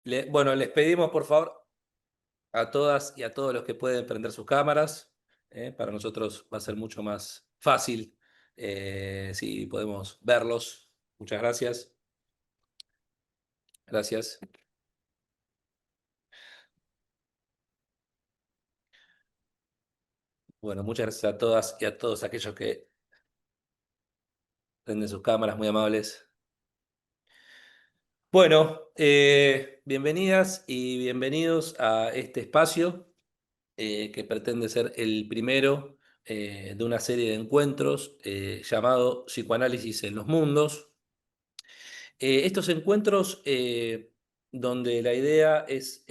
Bueno, les pedimos por favor a todas y a todos los que pueden prender sus cámaras. Para nosotros va a ser mucho más fácil si podemos verlos. Muchas gracias. Gracias. Bueno, muchas gracias a todas y a todos aquellos que prenden sus cámaras, muy amables. Bueno, bienvenidas y bienvenidos a este espacio que pretende ser el primero de una serie de encuentros llamado Psicoanálisis en los Mundos. Estos encuentros donde la idea es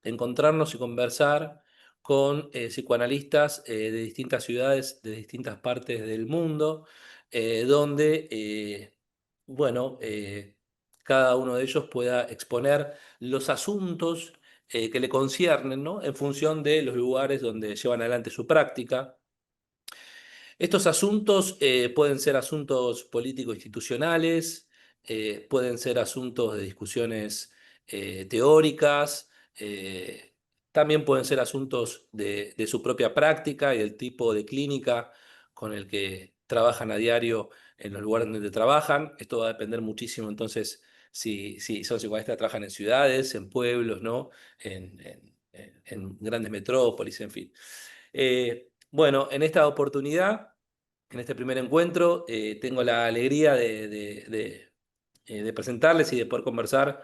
encontrarnos y conversar con psicoanalistas de distintas ciudades, de distintas partes del mundo, donde, bueno, cada uno de ellos pueda exponer los asuntos que le conciernen, ¿no? En función de los lugares donde llevan adelante su práctica. Estos asuntos pueden ser asuntos político-institucionales, pueden ser asuntos de discusiones teóricas, también pueden ser asuntos de su propia práctica y del tipo de clínica con el que trabajan a diario en los lugares donde trabajan. Esto va a depender muchísimo entonces si son psicoanalistas que trabajan en ciudades, en pueblos, ¿no? En grandes metrópolis, en fin. Bueno, en esta oportunidad, en este primer encuentro, tengo la alegría de presentarles y de poder conversar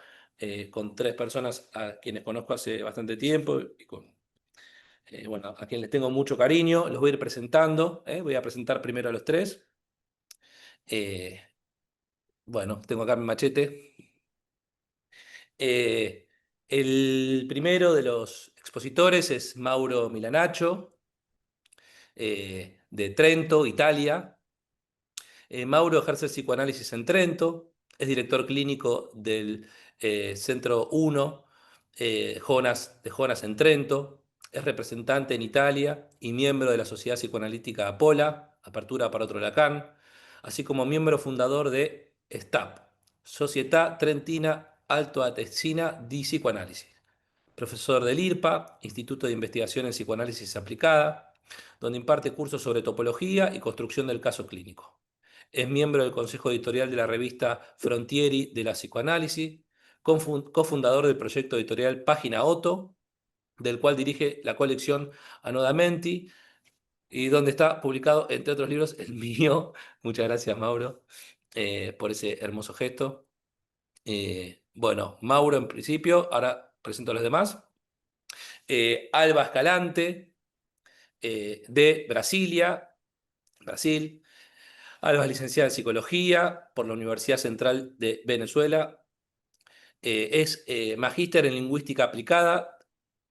con tres personas a quienes conozco hace bastante tiempo y bueno, a quienes les tengo mucho cariño. Los voy a ir presentando. Voy a presentar primero a los tres. Eh, bueno, tengo acá mi machete. Eh, el primero de los expositores es Mauro Milanacho, de Trento, Italia. Mauro ejerce el psicoanálisis en Trento, es director clínico del Centro 1 de Jonas en Trento, es representante en Italia y miembro de la Sociedad Psicoanalítica Apola, Apertura para otro Lacan, así como miembro fundador de STAP, Società Trentina Alto Atesina di Psicoanálisis, profesor del IRPA, Instituto de Investigación en Psicoanálisis Aplicada, donde imparte cursos sobre topología y construcción del caso clínico. Es miembro del consejo editorial de la revista Frontieri de la Psicoanálisis, cofundador del proyecto editorial Página Otto, del cual dirige la colección Anodamenti, y donde está publicado, entre otros libros, el mío. Muchas gracias, Mauro, por ese hermoso gesto. Bueno, Mauro en principio, ahora presento a los demás. Alba Escalante, de Brasilia, Brasil. Alba es licenciada en Psicología por la Universidad Central de Venezuela. Es magíster en Lingüística Aplicada,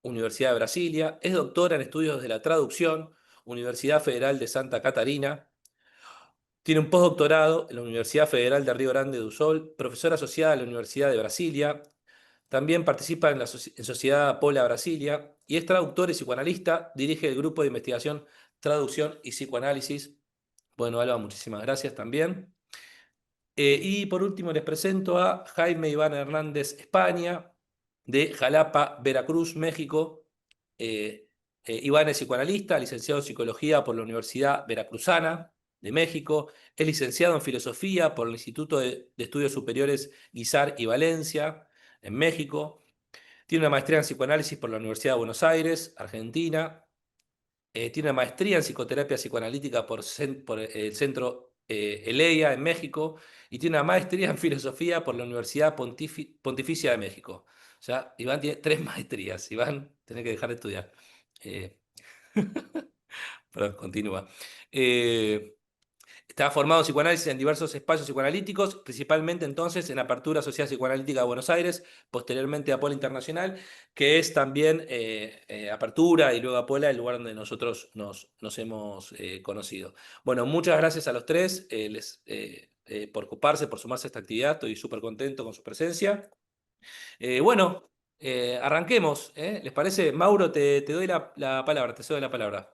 Universidad de Brasilia. Es doctora en Estudios de la Traducción, Universidad Federal de Santa Catarina. Tiene un postdoctorado en la Universidad Federal de Río Grande do Sul, profesora asociada a la Universidad de Brasilia. También participa en en Sociedad Pola Brasilia y es traductor y psicoanalista. Dirige el grupo de investigación Traducción y Psicoanálisis. Bueno, Alba, muchísimas gracias también. Y por último les presento a Jaime Iván Hernández España, de Jalapa, Veracruz, México. Eh, Iván es psicoanalista, licenciado en Psicología por la Universidad Veracruzana de México. Es licenciado en Filosofía por el Instituto de Estudios Superiores Guizar y Valencia, en México. Tiene una maestría en Psicoanálisis por la Universidad de Buenos Aires, Argentina. Tiene una maestría en psicoterapia psicoanalítica por el Centro Eleia en México y tiene una maestría en filosofía por la Universidad Pontificia de México. O sea, Iván tiene tres maestrías. Iván, tenés que dejar de estudiar. Eh, Perdón, continúa. Eh, Está formado en psicoanálisis en diversos espacios psicoanalíticos, principalmente entonces en Apertura Social Psicoanalítica de Buenos Aires, posteriormente Apola Internacional, que es también Apertura y luego Apola, el lugar donde nosotros nos hemos conocido. Bueno, muchas gracias a los tres por ocuparse, por sumarse a esta actividad. Estoy súper contento con su presencia. Bueno, arranquemos. ¿Les parece? Mauro, te doy la palabra, te cedo la palabra.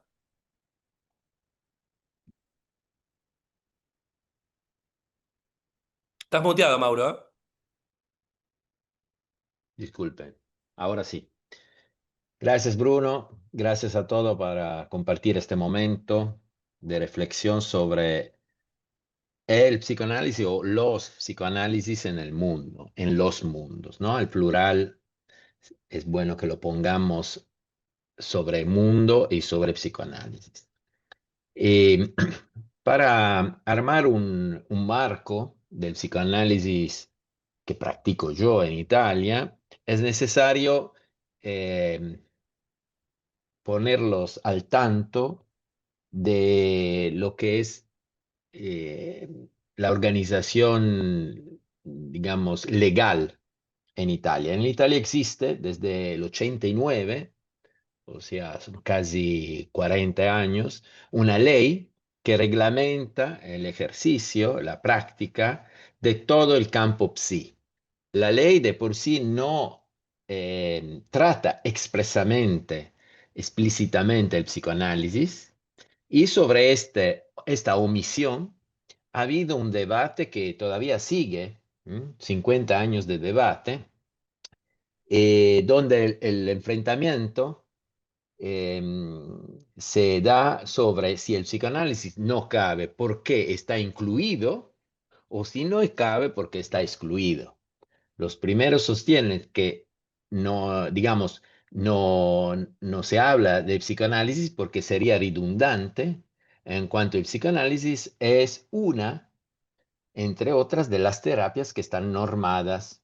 Estás muteado, Mauro, ¿eh? Disculpen. Ahora sí. Gracias, Bruno. Gracias a todos para compartir este momento de reflexión sobre el psicoanálisis o los psicoanálisis en el mundo, en los mundos, ¿no? El plural es bueno que lo pongamos sobre mundo y sobre psicoanálisis. Y para armar un marco del psicoanálisis que practico yo en Italia, es necesario eh, ponerlos al tanto de lo que es eh, la organización, digamos, legal en Italia. En Italia existe desde el 89, o sea, son casi 40 años, una ley que reglamenta el ejercicio, la práctica de todo el campo psi. La ley de por sí no trata expresamente, explícitamente el psicoanálisis, y sobre esta omisión ha habido un debate que todavía sigue, 50 años de debate, donde el enfrentamiento eh, se da sobre si el psicoanálisis no cabe porque está incluido o si no cabe porque está excluido. Los primeros sostienen que no, digamos, no se habla de psicoanálisis porque sería redundante, en cuanto el psicoanálisis es una, entre otras, de las terapias que están normadas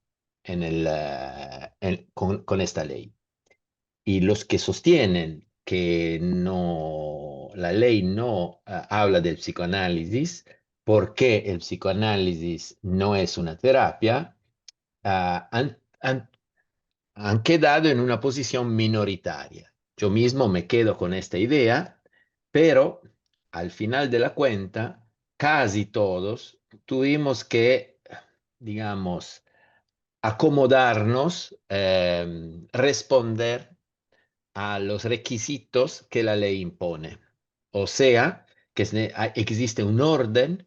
con esta ley. Y los que sostienen que no, la ley no habla del psicoanálisis, porque el psicoanálisis no es una terapia, han quedado en una posición minoritaria. Yo mismo me quedo con esta idea, pero al final de la cuenta, casi todos tuvimos que, digamos, acomodarnos, responder a los requisitos que la ley impone. O sea, que existe un orden,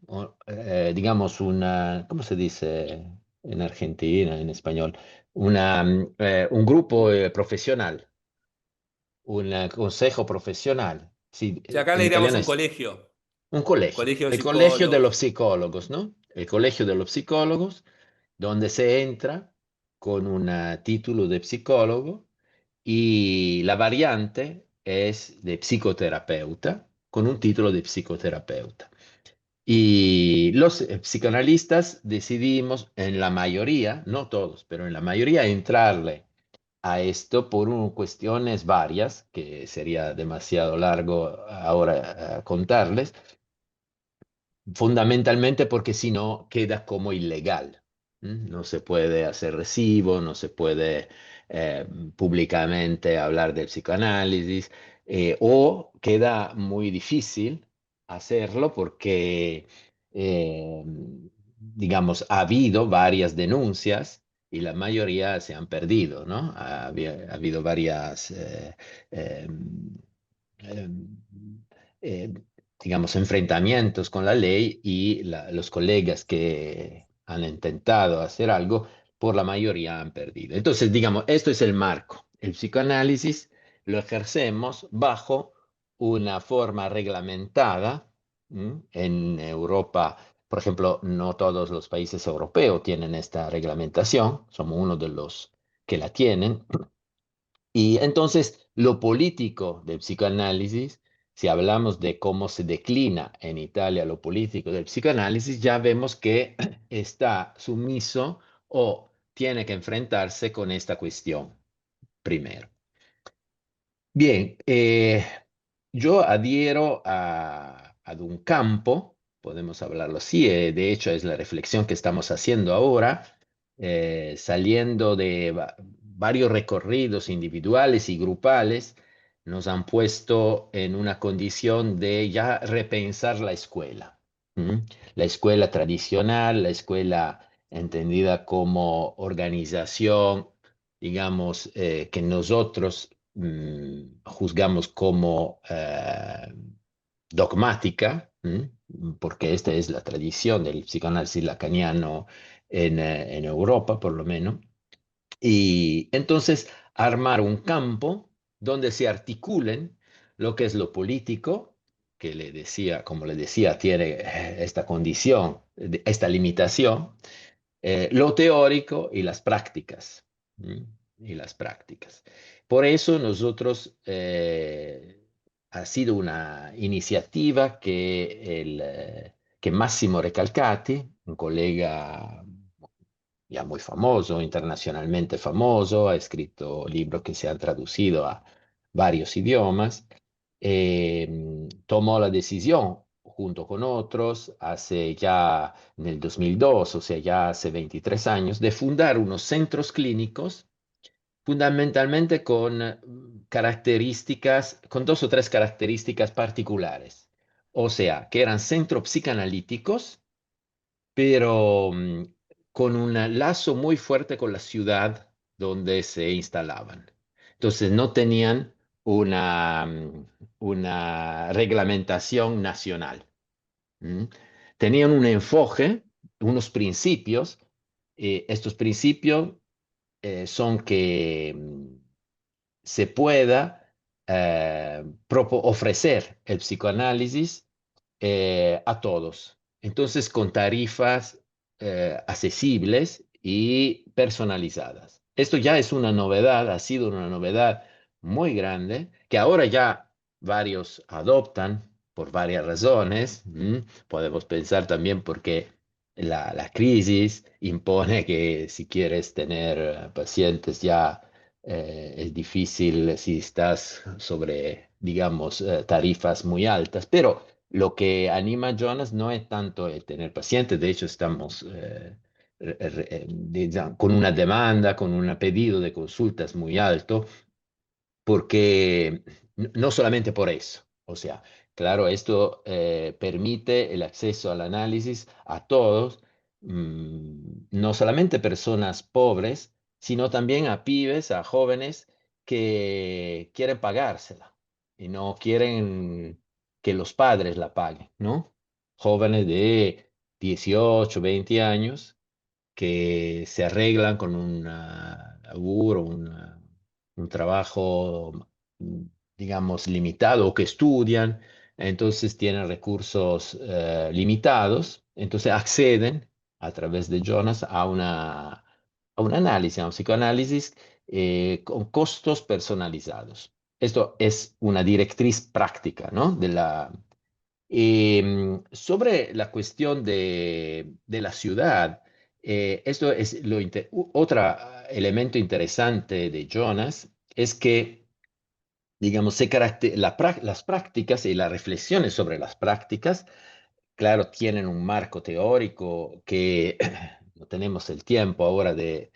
digamos, ¿cómo se dice en Argentina, en español? Un grupo Un- profesional, un consejo profesional. Sí, Si acá le en diríamos italiano un es colegio, un colegio, colegio de el colegio de los psicólogos. psicólogos, ¿no? El colegio de los psicólogos, donde se entra con un título de psicólogo y la variante es de psicoterapeuta, con un título de psicoterapeuta. Y los psicoanalistas decidimos, en la mayoría, no todos, pero en la mayoría, entrarle a esto por cuestiones varias, que sería demasiado largo ahora contarles, fundamentalmente porque si no queda como ilegal. No se puede hacer recibo, no se puede eh, públicamente hablar del psicoanálisis, o queda muy difícil hacerlo porque, eh, digamos, ha habido varias denuncias y la mayoría se han perdido, ¿no? Ha habido varias eh, eh, eh, digamos, enfrentamientos con la ley y los colegas que han intentado hacer algo, por la mayoría han perdido. Entonces, digamos, esto es el marco. El psicoanálisis lo ejercemos bajo una forma reglamentada. En Europa, por ejemplo, no todos los países europeos tienen esta reglamentación, somos uno de los que la tienen. Y entonces, lo político del psicoanálisis, si hablamos de cómo se declina en Italia lo político del psicoanálisis, ya vemos que está sumiso o tiene que enfrentarse con esta cuestión primero. Bien, yo adhiero a un campo, podemos hablarlo así, de hecho es la reflexión que estamos haciendo ahora, saliendo de varios recorridos individuales y grupales, nos han puesto en una condición de ya repensar la escuela. ¿m? La escuela tradicional, la escuela entendida como organización, digamos, que nosotros juzgamos como dogmática, porque esta es la tradición del psicoanálisis lacaniano en Europa, por lo menos. Y entonces armar un campo donde se articulen lo que es lo político, que le decía, como le decía, tiene esta condición, esta limitación, lo teórico y las prácticas. ¿Mm? Y las prácticas. Por eso nosotros, ha sido una iniciativa que Massimo Recalcati, un colega ya muy famoso, internacionalmente famoso, ha escrito libros que se han traducido a varios idiomas, tomó la decisión junto con otros hace ya en el 2002, o sea, ya hace 23 años, de fundar unos centros clínicos fundamentalmente con características, con dos o tres características particulares. O sea, que eran centros psicanalíticos pero con un lazo muy fuerte con la ciudad donde se instalaban. Entonces no tenían una reglamentación nacional. ¿Mm? Tenían un enfoque, unos principios. Estos principios son que se pueda ofrecer el psicoanálisis a todos. Entonces, con tarifas accesibles y personalizadas. Esto ya es una novedad, ha sido una novedad muy grande, que ahora ya varios adoptan por varias razones. Podemos pensar también porque la crisis impone que si quieres tener pacientes ya es difícil si estás sobre, digamos, tarifas muy altas, pero lo que anima a Jonas no es tanto el tener pacientes, de hecho estamos con una demanda, con un pedido de consultas muy alto, porque no solamente por eso, o sea, claro, esto permite el acceso al análisis a todos, no solamente personas pobres, sino también a pibes, a jóvenes que quieren pagársela y no quieren que los padres la paguen, ¿no? Jóvenes de 18, 20 años que se arreglan con un laburo, un trabajo, mm, digamos, limitado o que estudian, entonces tienen recursos limitados, entonces acceden a través de Jonas a un análisis, a un psicoanálisis con costos personalizados. Esto es una directriz práctica, ¿no? Sobre la cuestión de la ciudad, esto es otro elemento interesante de Jonas, es que, digamos, las prácticas y las reflexiones sobre las prácticas claro, tienen un marco teórico que no tenemos el tiempo ahora de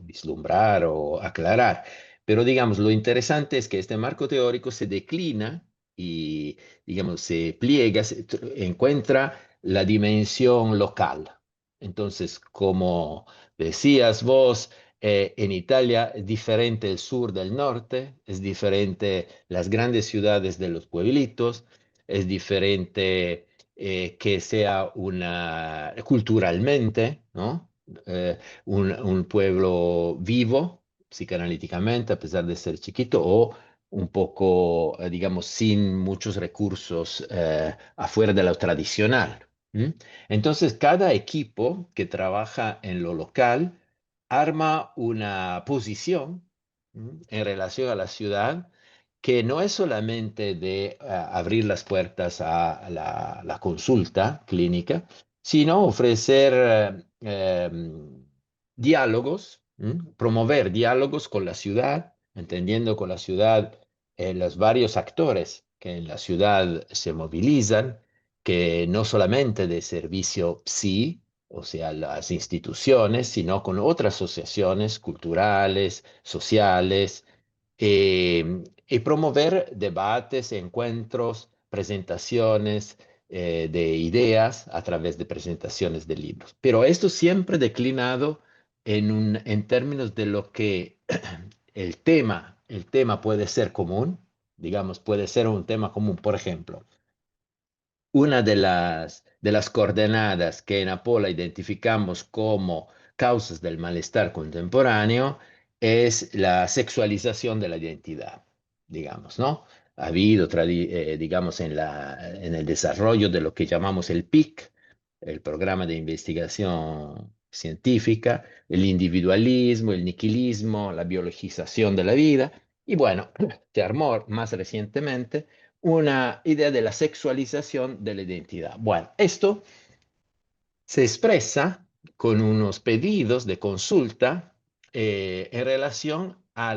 vislumbrar o aclarar, pero digamos, lo interesante es que este marco teórico se declina y, digamos, se pliega, encuentra la dimensión local. Entonces, como decías vos, en Italia es diferente el sur del norte, es diferente las grandes ciudades de los pueblitos, es diferente que sea culturalmente, ¿no? Un pueblo vivo psicanalíticamente, a pesar de ser chiquito, o un poco, digamos, sin muchos recursos afuera de lo tradicional. ¿Mm? Entonces, cada equipo que trabaja en lo local arma una posición en relación a la ciudad que no es solamente de abrir las puertas a la consulta clínica, sino ofrecer diálogos, promover diálogos con la ciudad, entendiendo con la ciudad los varios actores que en la ciudad se movilizan, que no solamente de servicio PSI, o sea, las instituciones, sino con otras asociaciones culturales, sociales, y promover debates, encuentros, presentaciones de ideas a través de presentaciones de libros. Pero esto siempre declinado en términos de lo que el tema puede ser común, digamos, puede ser un tema común, por ejemplo. Una de las coordenadas que en Apola identificamos como causas del malestar contemporáneo es la sexualización de la identidad, digamos, ¿no? Ha habido, digamos, en el desarrollo de lo que llamamos el PIC, el programa de investigación científica, el individualismo, el niquilismo, la biologización de la vida, y bueno, se armó más recientemente una idea de la sexualización de la identidad. Bueno, esto se expresa con unos pedidos de consulta en relación a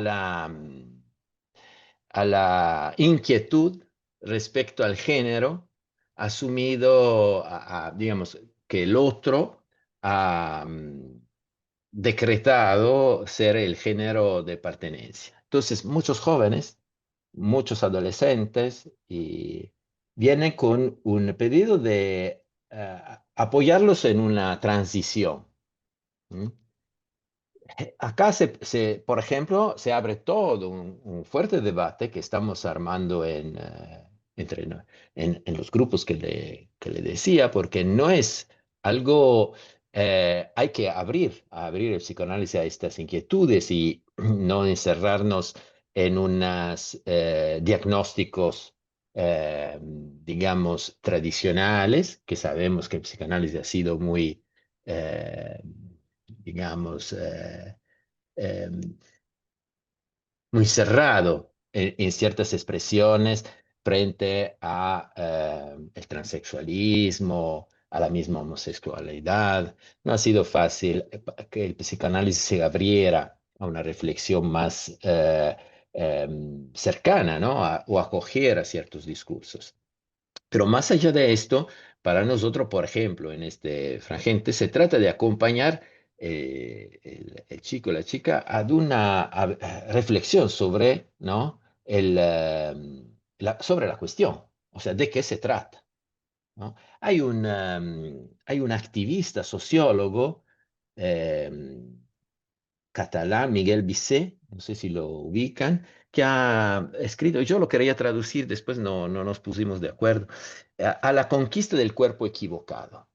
la inquietud respecto al género asumido, digamos, que el otro ha decretado ser el género de pertenencia. Entonces, muchos jóvenes, muchos adolescentes, y vienen con un pedido de apoyarlos en una transición. ¿Mm? Acá, por ejemplo, se abre todo un fuerte debate que estamos armando entre, en los grupos que le decía, porque no es algo, hay que abrir el psicoanálisis a estas inquietudes y no encerrarnos en unos diagnósticos, digamos, tradicionales, que sabemos que el psicoanálisis ha sido muy, digamos, eh, muy cerrado en ciertas expresiones frente a el transexualismo, a la misma homosexualidad. No ha sido fácil que el psicoanálisis se abriera a una reflexión más cercana, ¿no? O acogiera ciertos discursos. Pero más allá de esto, para nosotros, por ejemplo, en este fragente, se trata de acompañar el chico la chica a una reflexión sobre, ¿no? Sobre la cuestión, o sea, de qué se trata, ¿no? Hay un activista sociólogo eh, catalán, Miguel Bisset, no sé si lo ubican, que ha escrito, yo lo quería traducir, después no nos pusimos de acuerdo, a la conquista del cuerpo equivocado.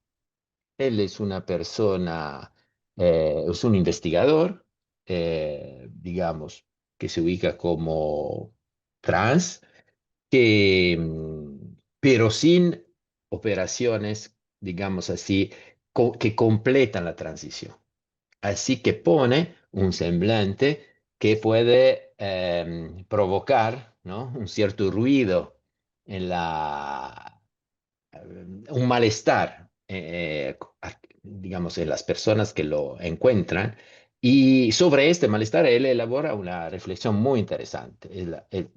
Él es una persona, es un investigador, digamos, que se ubica como trans, pero sin operaciones, digamos así, que completan la transición. Así que pone un semblante que puede provocar, ¿no? Un cierto ruido en un malestar, digamos, en las personas que lo encuentran. Y sobre este malestar él elabora una reflexión muy interesante.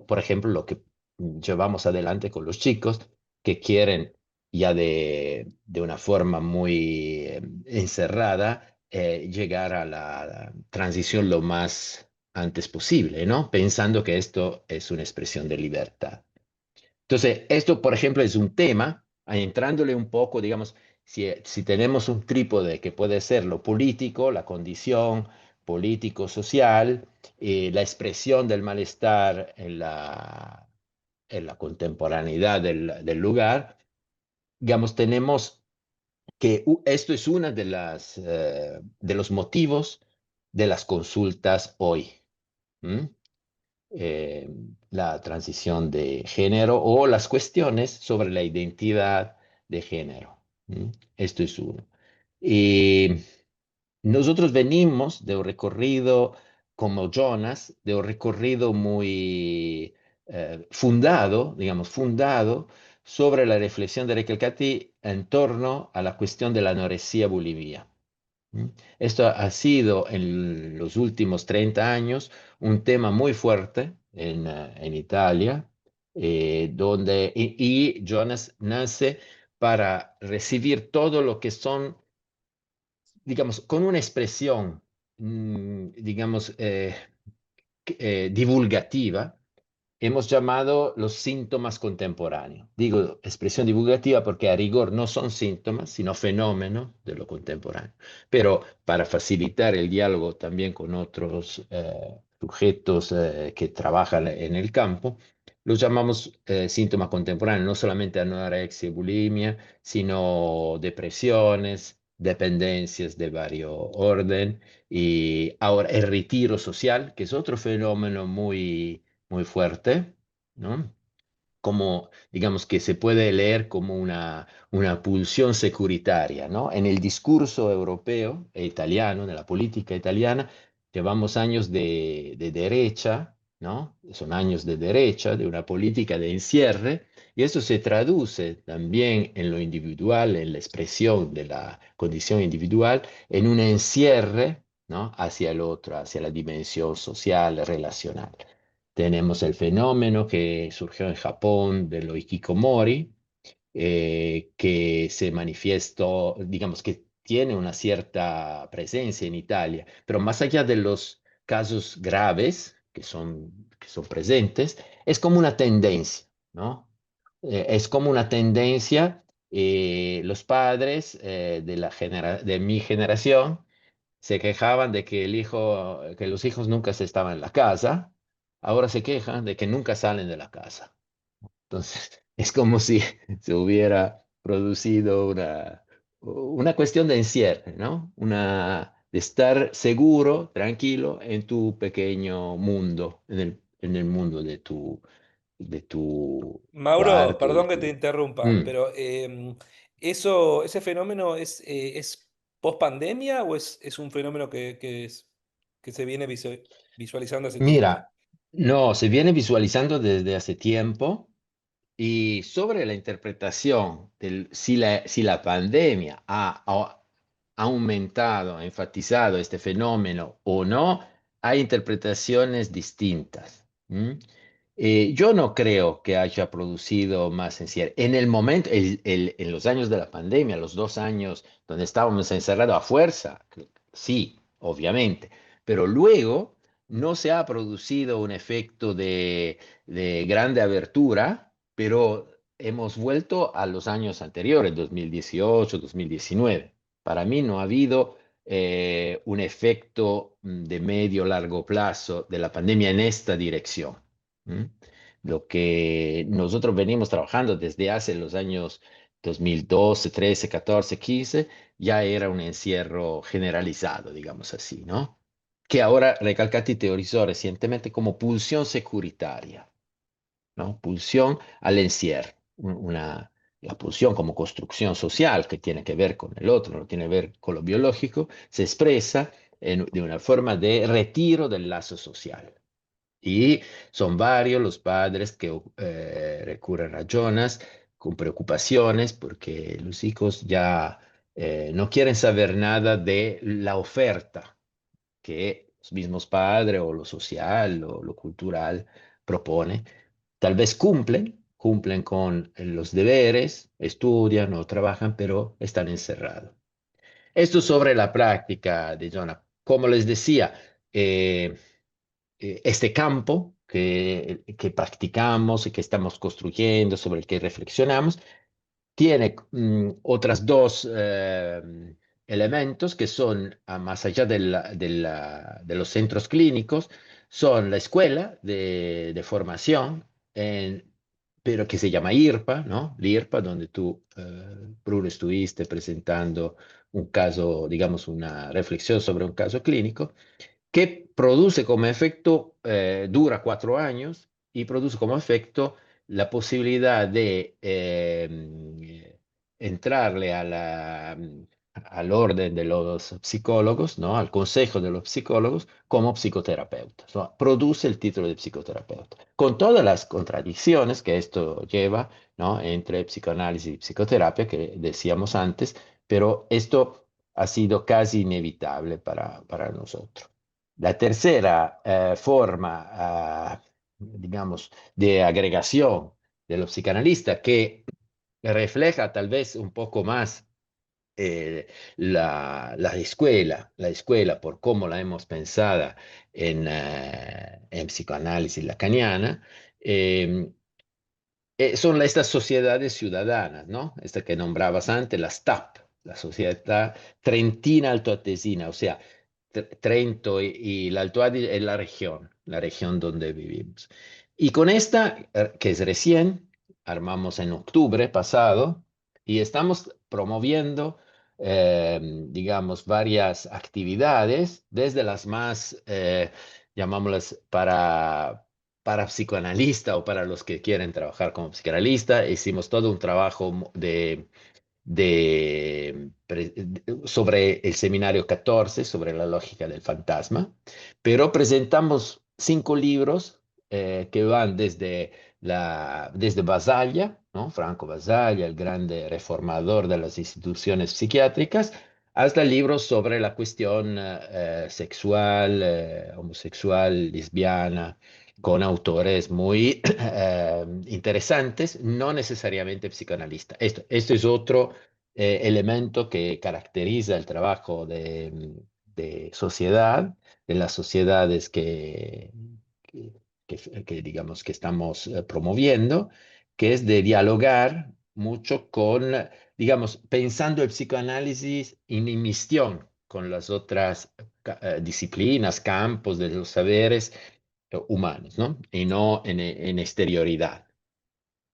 Por ejemplo, lo que llevamos adelante con los chicos que quieren ya de una forma muy encerrada llegar a la transición lo más antes posible, ¿no? Pensando que esto es una expresión de libertad. Entonces, esto, por ejemplo, es un tema, entrándole un poco, digamos, si tenemos un trípode que puede ser lo político, la condición político-social, la expresión del malestar en la contemporaneidad del lugar, digamos, tenemos que esto es uno de los motivos de las consultas hoy. ¿Mm? eh, la transición de género o las cuestiones sobre la identidad de género. ¿Mm? Esto es uno. Y nosotros venimos de un recorrido como Jonas, de un recorrido muy fundado, digamos, fundado sobre la reflexión de Recalcati en torno a la cuestión de la anorexia bulimia. ¿Mm? Esto ha sido en los últimos 30 años un tema muy fuerte en Italia, y Jonas nace para recibir todo lo que son, digamos, con una expresión, digamos, divulgativa, hemos llamado los síntomas contemporáneos. Digo expresión divulgativa porque a rigor no son síntomas, sino fenómenos de lo contemporáneo. Pero para facilitar el diálogo también con otros sujetos que trabajan en el campo, los llamamos síntomas contemporáneos, no solamente anorexia y bulimia, sino depresiones, dependencias de varios orden, y ahora el retiro social, que es otro fenómeno muy fuerte, ¿no? Como, digamos, que se puede leer como una pulsión securitaria, ¿no? En el discurso europeo e italiano, de la política italiana, llevamos años de derecha, ¿no? Son años de derecha, de una política de encierre, y eso se traduce también en lo individual, en la expresión de la condición individual, en un encierre, ¿no? Hacia el otro, hacia la dimensión social, relacional. Tenemos el fenómeno que surgió en Japón de lo hikikomori, que se manifestó, digamos que tiene una cierta presencia en Italia, pero más allá de los casos graves que son presentes, es como una tendencia, ¿no? Es como una tendencia, los padres de mi generación se quejaban de que que los hijos nunca se estaban en la casa, ahora se quejan de que nunca salen de la casa. Entonces, es como si se hubiera producido una cuestión de encierre, ¿no? De estar seguro, tranquilo en tu pequeño mundo, en el mundo de tu Mauro, cuarto, de perdón que te tu... interrumpa, Mm. pero ese fenómeno es post pandemia o es un fenómeno que se viene visualizando hace tiempo? Mira, no, se viene visualizando desde hace tiempo. Y sobre la interpretación del si la pandemia ha aumentado, ha enfatizado este fenómeno o no, hay interpretaciones distintas. ¿M? Yo no creo que haya producido más encierro. En el momento, en los años de la pandemia, los 2 años donde estábamos encerrados a fuerza, sí, obviamente, pero luego no se ha producido un efecto de grande abertura, pero hemos vuelto a los años anteriores, 2018, 2019. Para mí no ha habido un efecto de medio largo plazo de la pandemia en esta dirección. ¿M? Lo que nosotros venimos trabajando desde hace los años 2012, 13, 14, 15, ya era un encierro generalizado, digamos así, ¿no? Que ahora Recalcati teorizó recientemente como pulsión securitaria, ¿no? Pulsión al encierro, la pulsión como construcción social que tiene que ver con el otro, no tiene que ver con lo biológico, se expresa de una forma de retiro del lazo social. Y son varios los padres que recurren a Jonas con preocupaciones porque los hijos ya no quieren saber nada de la oferta que los mismos padres o lo social o lo cultural propone. Tal vez cumplen con los deberes, estudian o trabajan, pero están encerrados. Esto sobre la práctica de Jonah. Como les decía, este campo que practicamos y que estamos construyendo, sobre el que reflexionamos, tiene otras dos elementos que son, más allá de los centros clínicos, son la escuela de formación, pero que se llama IRPA, ¿no? L'IRPA, donde tú, Bruno, estuviste presentando un caso, digamos, una reflexión sobre un caso clínico que produce como efecto, dura 4 años y produce como efecto la posibilidad de entrarle al orden de los psicólogos, ¿no? Al consejo de los psicólogos como psicoterapeuta. ¿No? Produce el título de psicoterapeuta, con todas las contradicciones que esto lleva, ¿no? Entre psicoanálisis y psicoterapia que decíamos antes, pero esto ha sido casi inevitable para nosotros. La tercera forma, digamos, de agregación de los psicanalistas que refleja tal vez un poco más la escuela por cómo la hemos pensada en psicoanálisis lacaniana, eh, son estas sociedades ciudadanas, ¿no? Esta que nombrabas antes, las TAP, la Sociedad Trentina Altoatesina, o sea, Trento y el Alto Adige es la región donde vivimos. Y con esta, que es recién, armamos en octubre pasado y estamos promoviendo digamos, varias actividades, desde las más, llamámoslas, para psicoanalista o para los que quieren trabajar como psicoanalista. Hicimos todo un trabajo sobre el seminario 14, sobre la lógica del fantasma, pero presentamos 5 libros que van desde Basaglia, ¿no? Franco Basaglia, el grande reformador de las instituciones psiquiátricas, hasta libros sobre la cuestión sexual, homosexual, lesbiana, con autores muy interesantes, no necesariamente psicoanalistas. Esto es otro elemento que caracteriza el trabajo de sociedad, de las sociedades que, digamos que estamos promoviendo, que es de dialogar mucho con, digamos, pensando el psicoanálisis en inmistión con las otras disciplinas, campos de los saberes humanos, ¿no? Y no en exterioridad.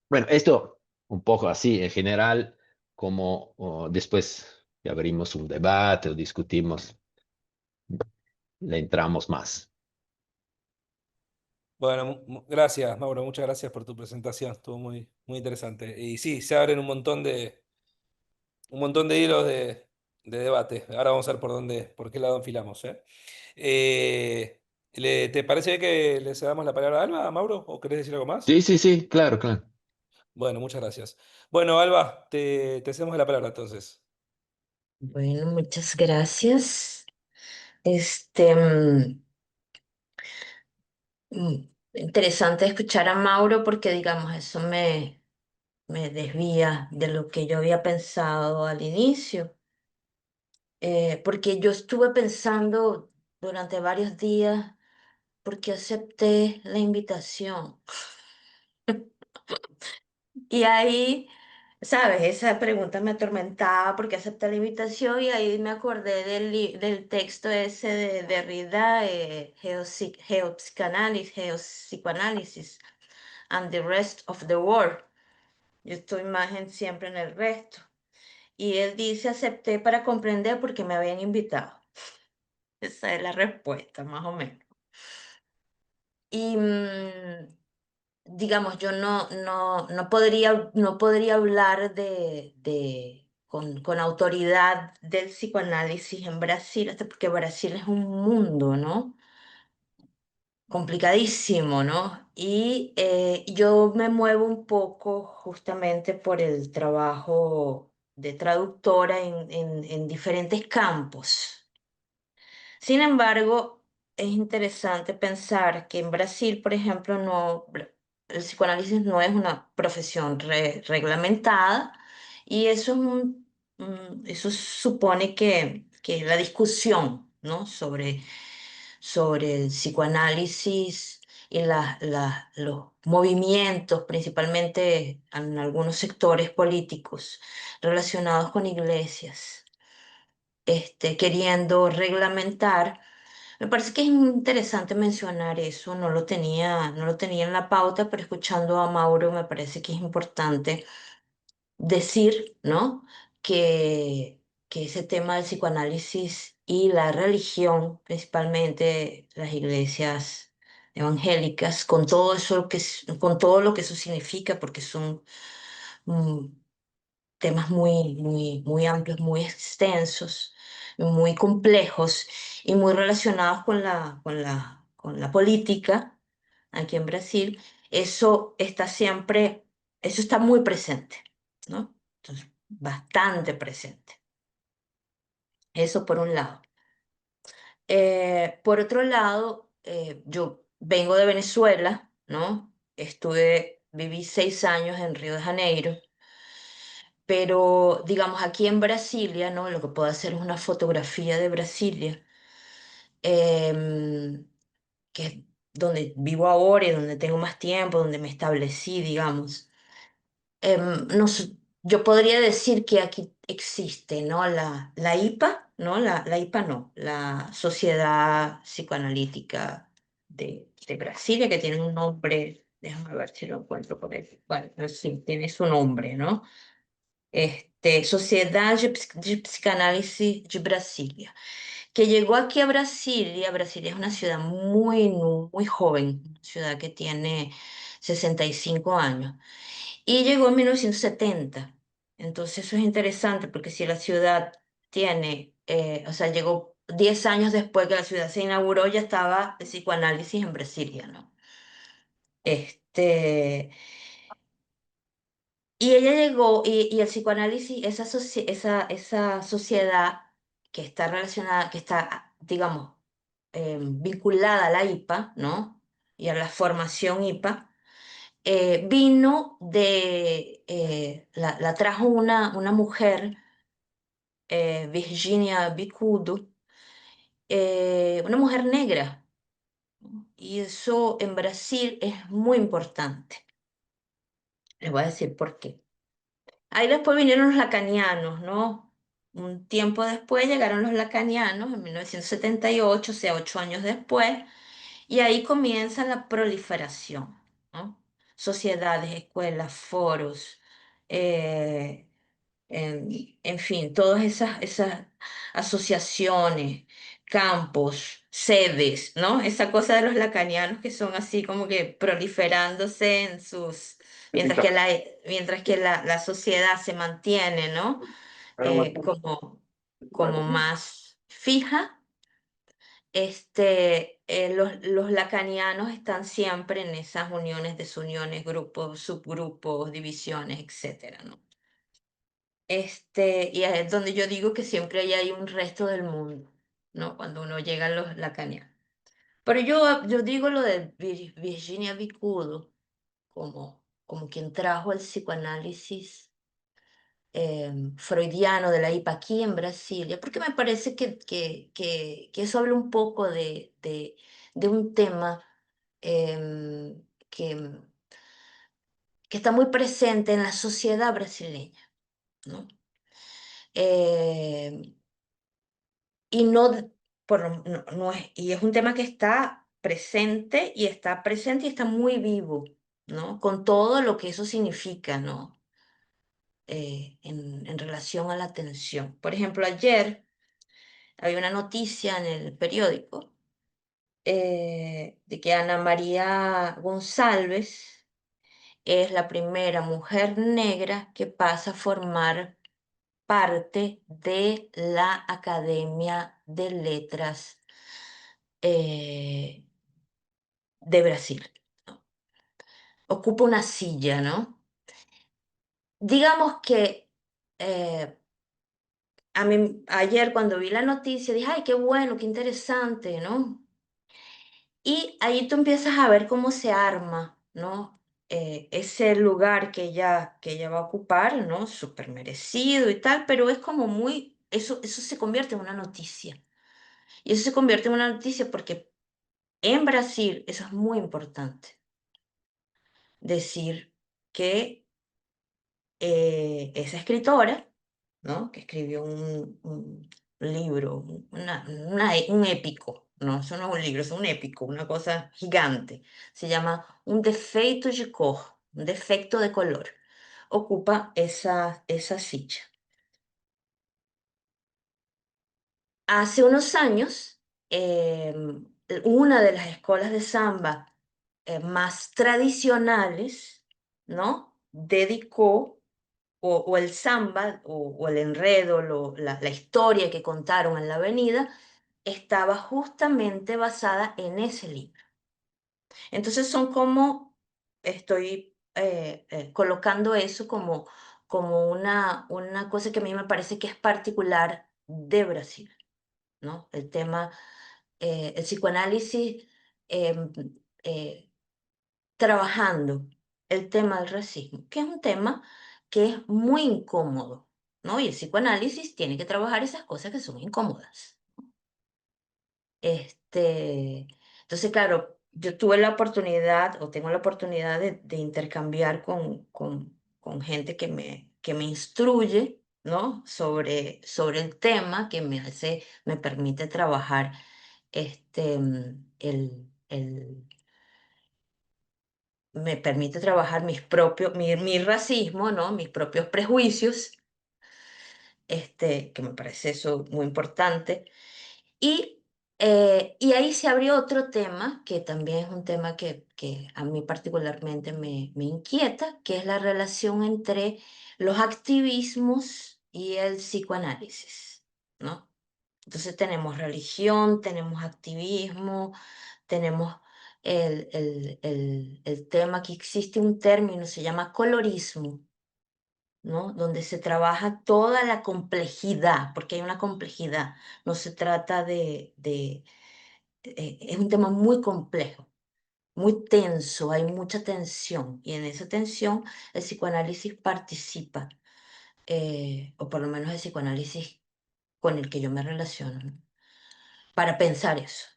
Bueno, esto un poco así, en general, como después que abrimos un debate o discutimos, le entramos más. Bueno, gracias, Mauro, muchas gracias por tu presentación, estuvo muy, muy interesante. Y sí, se abren un montón de hilos de debate. Ahora vamos a ver por qué lado enfilamos, ¿eh? ¿Te parece que le cedamos la palabra a Alba, Mauro? ¿O querés decir algo más? Sí, sí, sí, claro, claro. Bueno, muchas gracias. Bueno, Alba, te cedemos la palabra entonces. Bueno, muchas gracias. Este, interesante escuchar a Mauro porque, digamos, eso me desvía de lo que yo había pensado al inicio. Porque yo estuve pensando durante varios días por qué acepté la invitación. Y ahí, ¿sabes? Esa pregunta me atormentaba porque acepté la invitación y ahí me acordé del texto ese de Derrida, Geopsicanálisis and the Rest of the World. Yo estoy más siempre en el resto. Y él dice, acepté para comprender porque me habían invitado. Esa es la respuesta, más o menos. Y digamos, yo no podría hablar con autoridad del psicoanálisis en Brasil, hasta porque Brasil es un mundo, ¿no? Complicadísimo, ¿no? Y yo me muevo un poco justamente por el trabajo de traductora en diferentes campos. Sin embargo, es interesante pensar que en Brasil, por ejemplo, el psicoanálisis no es una profesión reglamentada y eso supone que la discusión, ¿no? sobre el psicoanálisis y los movimientos, principalmente en algunos sectores políticos relacionados con iglesias, queriendo reglamentar. Me parece que es interesante mencionar eso, no lo tenía en la pauta, pero escuchando a Mauro me parece que es importante decir, ¿no? Que, que ese tema del psicoanálisis y la religión, principalmente las iglesias evangélicas, con todo lo que eso significa, porque son mm, temas muy amplios, muy extensos, muy complejos y muy relacionados con la política aquí en Brasil, eso está siempre, eso está muy presente, ¿no? Entonces, bastante presente. Eso por un lado. Por otro lado, yo vengo de Venezuela, ¿no? Viví 6 años en Río de Janeiro. Pero, digamos, aquí en Brasilia, ¿no? Lo que puedo hacer es una fotografía de Brasilia, em, que es donde vivo ahora y donde tengo más tiempo, donde me establecí, digamos. No sé, yo podría decir que aquí existe, ¿no? La IPA, ¿no? La IPA no, la Sociedad Psicoanalítica de Brasilia, que tiene un nombre, déjame ver si lo encuentro por ahí. Bueno, sí, tiene su nombre, ¿no? Sociedade de Psicanálise de Brasília, que llegó aquí a Brasilia. Brasilia es una ciudad muy joven, una ciudad que tiene 65 años, y llegó en 1970. Entonces eso es interesante porque si la ciudad tiene, o sea, llegó 10 años después que la ciudad se inauguró, ya estaba el psicoanálisis en Brasilia, ¿no? Este, y ella llegó, y el psicoanálisis, esa sociedad que está relacionada, que está, digamos, vinculada a la IPA, ¿no? Y a la formación IPA, vino la trajo una mujer, Virginia Bicudo, una mujer negra, ¿no? Y eso en Brasil es muy importante. Les voy a decir por qué. Ahí después vinieron los lacanianos, ¿no? Un tiempo después llegaron los lacanianos, en 1978, o sea, 8 años después, y ahí comienza la proliferación, ¿no? Sociedades, escuelas, foros, eh, en fin, todas esas asociaciones, campos, sedes, ¿no? Esa cosa de los lacanianos que son así como que proliferándose en sus, mientras que la sociedad se mantiene, ¿no? Como más fija. Los lacanianos están siempre en esas uniones, desuniones, grupos, subgrupos, divisiones, etcétera, ¿no? Y es donde yo digo que siempre hay un resto del mundo, ¿no? Cuando uno llega a los lacanianos. Pero yo digo lo de Virginia Vicudo como quien trajo el psicoanálisis freudiano de la IPA aquí en Brasilia, porque me parece que eso habla un poco de un tema que está muy presente en la sociedad brasileña, ¿no? Eh, y no, no y es un tema que está presente y está muy vivo, ¿no? Con todo lo que eso significa, ¿no? En relación a la atención. Por ejemplo, ayer había una noticia en el periódico, de que Ana María González es la primera mujer negra que pasa a formar parte de la Academia de Letras, eh, de Brasil, ¿no? Ocupa una silla, ¿no? Digamos que eh, a mí ayer cuando vi la noticia dije, ay, qué bueno, qué interesante, ¿no? Y ahí tú empiezas a ver cómo se arma, ¿no? Ese lugar que ella va a ocupar, ¿no? Súper merecido y tal, pero es como eso se convierte en una noticia. Y eso se convierte en una noticia porque en Brasil eso es muy importante. Decir que esa escritora, ¿no? Que escribió un libro, un épico, no, eso no es un libro, es un épico, una cosa gigante. Se llama Un defeito de cor, un defecto de color. Ocupa esa silla. Hace unos años, una de las escuelas de samba más tradicionales, ¿no? Dedicó, o el samba, o el enredo, la historia que contaron en la avenida, estaba justamente basada en ese libro. Entonces son como, estoy colocando eso como una cosa que a mí me parece que es particular de Brasil, ¿no? El psicoanálisis, em, eh, trabajando el tema del racismo, que es un tema que es muy incómodo, ¿no? Y el psicoanálisis tiene que trabajar esas cosas que son incómodas. Este, entonces, claro, yo tuve la oportunidad o tengo la oportunidad de intercambiar con gente que me instruye, ¿no? Sobre el tema, que me permite trabajar me permite trabajar mi racismo, ¿no? Mis propios prejuicios, que me parece eso muy importante. Y ahí se abrió otro tema, que también es un tema que a mí particularmente me inquieta, que es la relación entre los activismos y el psicoanálisis, ¿no? Entonces tenemos religión, tenemos activismo, tenemos el tema que existe un término, se llama colorismo, ¿no? Donde se trabaja toda la complejidad, porque hay una complejidad, no se trata es un tema muy complejo, muy tenso, hay mucha tensión, y en esa tensión el psicoanálisis participa, o por lo menos el psicoanálisis con el que yo me relaciono, ¿no? Para pensar eso.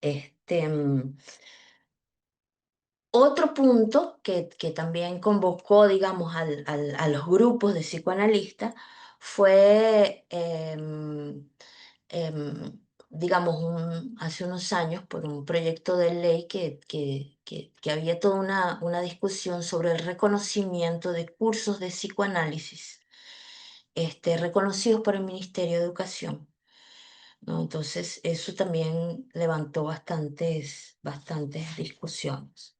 Este, mm, Otro punto que también convocó, digamos, a los grupos de psicoanalistas fue, digamos, hace unos años por un proyecto de ley que había toda una discusión sobre el reconocimiento de cursos de psicoanálisis, reconocidos por el Ministerio de Educación, ¿no? Entonces, eso también levantó bastantes discusiones.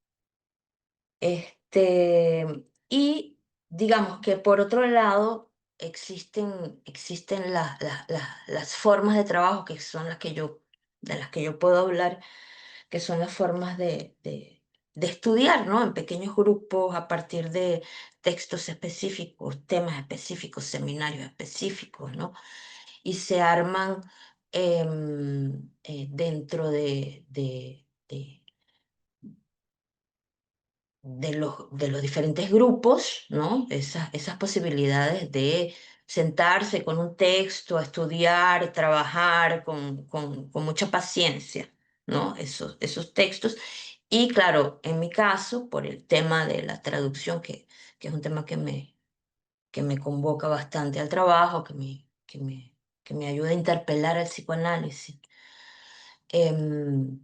Y digamos que por otro lado existen las formas de trabajo que son de las que yo puedo hablar, que son las formas de estudiar, ¿no? En pequeños grupos a partir de textos específicos, temas específicos, seminarios específicos, ¿no? Y se arman dentro de los diferentes grupos, ¿no? Esas posibilidades de sentarse con un texto, a estudiar, trabajar con mucha paciencia, ¿no? Esos textos. Y claro, en mi caso, por el tema de la traducción, que es un tema que me convoca bastante al trabajo, que me ayuda a interpelar al psicoanálisis. em,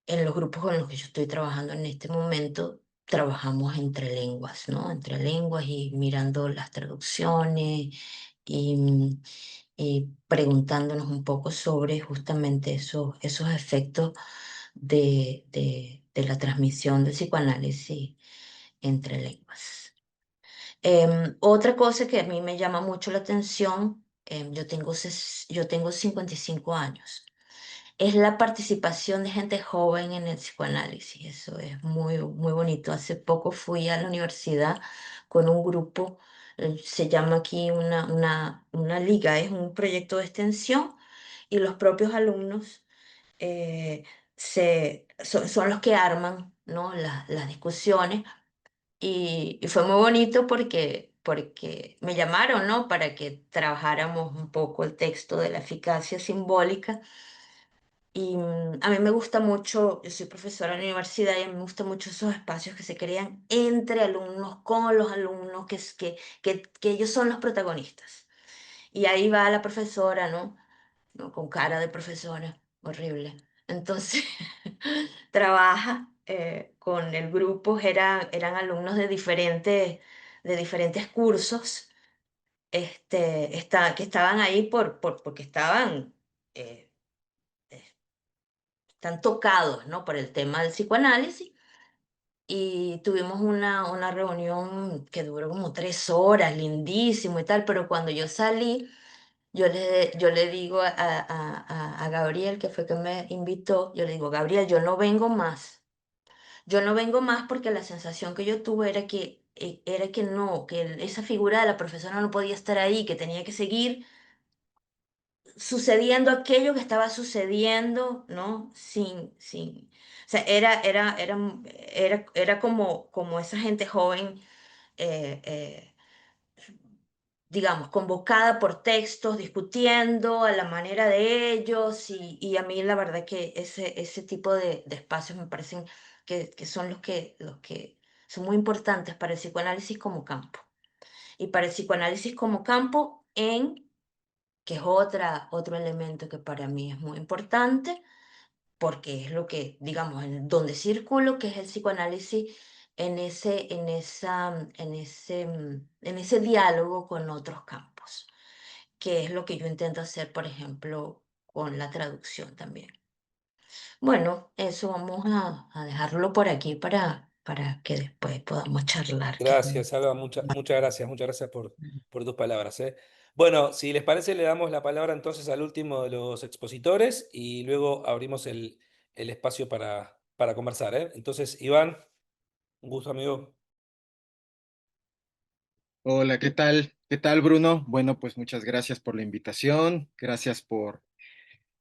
en los grupos con los que yo estoy trabajando en este momento, trabajamos entre lenguas, ¿no? Entre lenguas y mirando las traducciones y preguntándonos un poco sobre justamente esos efectos de la transmisión del psicoanálisis entre lenguas. Otra cosa que a mí me llama mucho la atención, yo tengo 55 años, es la participación de gente joven en el psicoanálisis. Eso es muy, muy bonito. Hace poco fui a la universidad con un grupo, se llama aquí una liga, es un proyecto de extensión y los propios alumnos eh, son los que arman, ¿no? Las discusiones y fue muy bonito porque me llamaron, ¿no? Para que trabajáramos un poco el texto de la eficacia simbólica. Y a mí me gusta mucho, yo soy profesora en la universidad y a mí me gustan mucho esos espacios que se crean entre alumnos, con los alumnos, que ellos son los protagonistas. Y ahí va la profesora, ¿no? ¿No? Con cara de profesora, horrible. Entonces, trabaja con el grupo, eran alumnos de diferentes cursos, que estaban ahí porque eh, están tocados, ¿no? Por el tema del psicoanálisis. Y tuvimos una reunión que duró como 3 horas, lindísimo y tal, pero cuando yo salí, yo le digo a Gabriel, que fue que me invitó, yo le digo, Gabriel, yo no vengo más. Yo no vengo más porque la sensación que yo tuve era que no, que esa figura de la profesora no podía estar ahí, que tenía que seguir sucediendo aquello que estaba sucediendo, ¿no? O sea, era como esa gente joven, eh, eh, digamos, convocada por textos, discutiendo a la manera de ellos, y a mí la verdad que ese tipo de espacios me parecen que son los que son muy importantes para el psicoanálisis como campo, y para el psicoanálisis como campo que es otro elemento que para mí es muy importante, porque es lo que, digamos, donde circulo, que es el psicoanálisis en ese diálogo con otros campos. que es lo que yo intento hacer, por ejemplo, con la traducción también. Bueno, eso vamos a dejarlo por aquí para que después podamos charlar. Gracias, Alba, muchas gracias por tus palabras, ¿eh? Bueno, si les parece, le damos la palabra entonces al último de los expositores y luego abrimos el espacio para conversar, ¿eh? Entonces, Iván, un gusto, amigo. Hola, ¿qué tal? ¿Qué tal, Bruno? Bueno, pues muchas gracias por la invitación, gracias por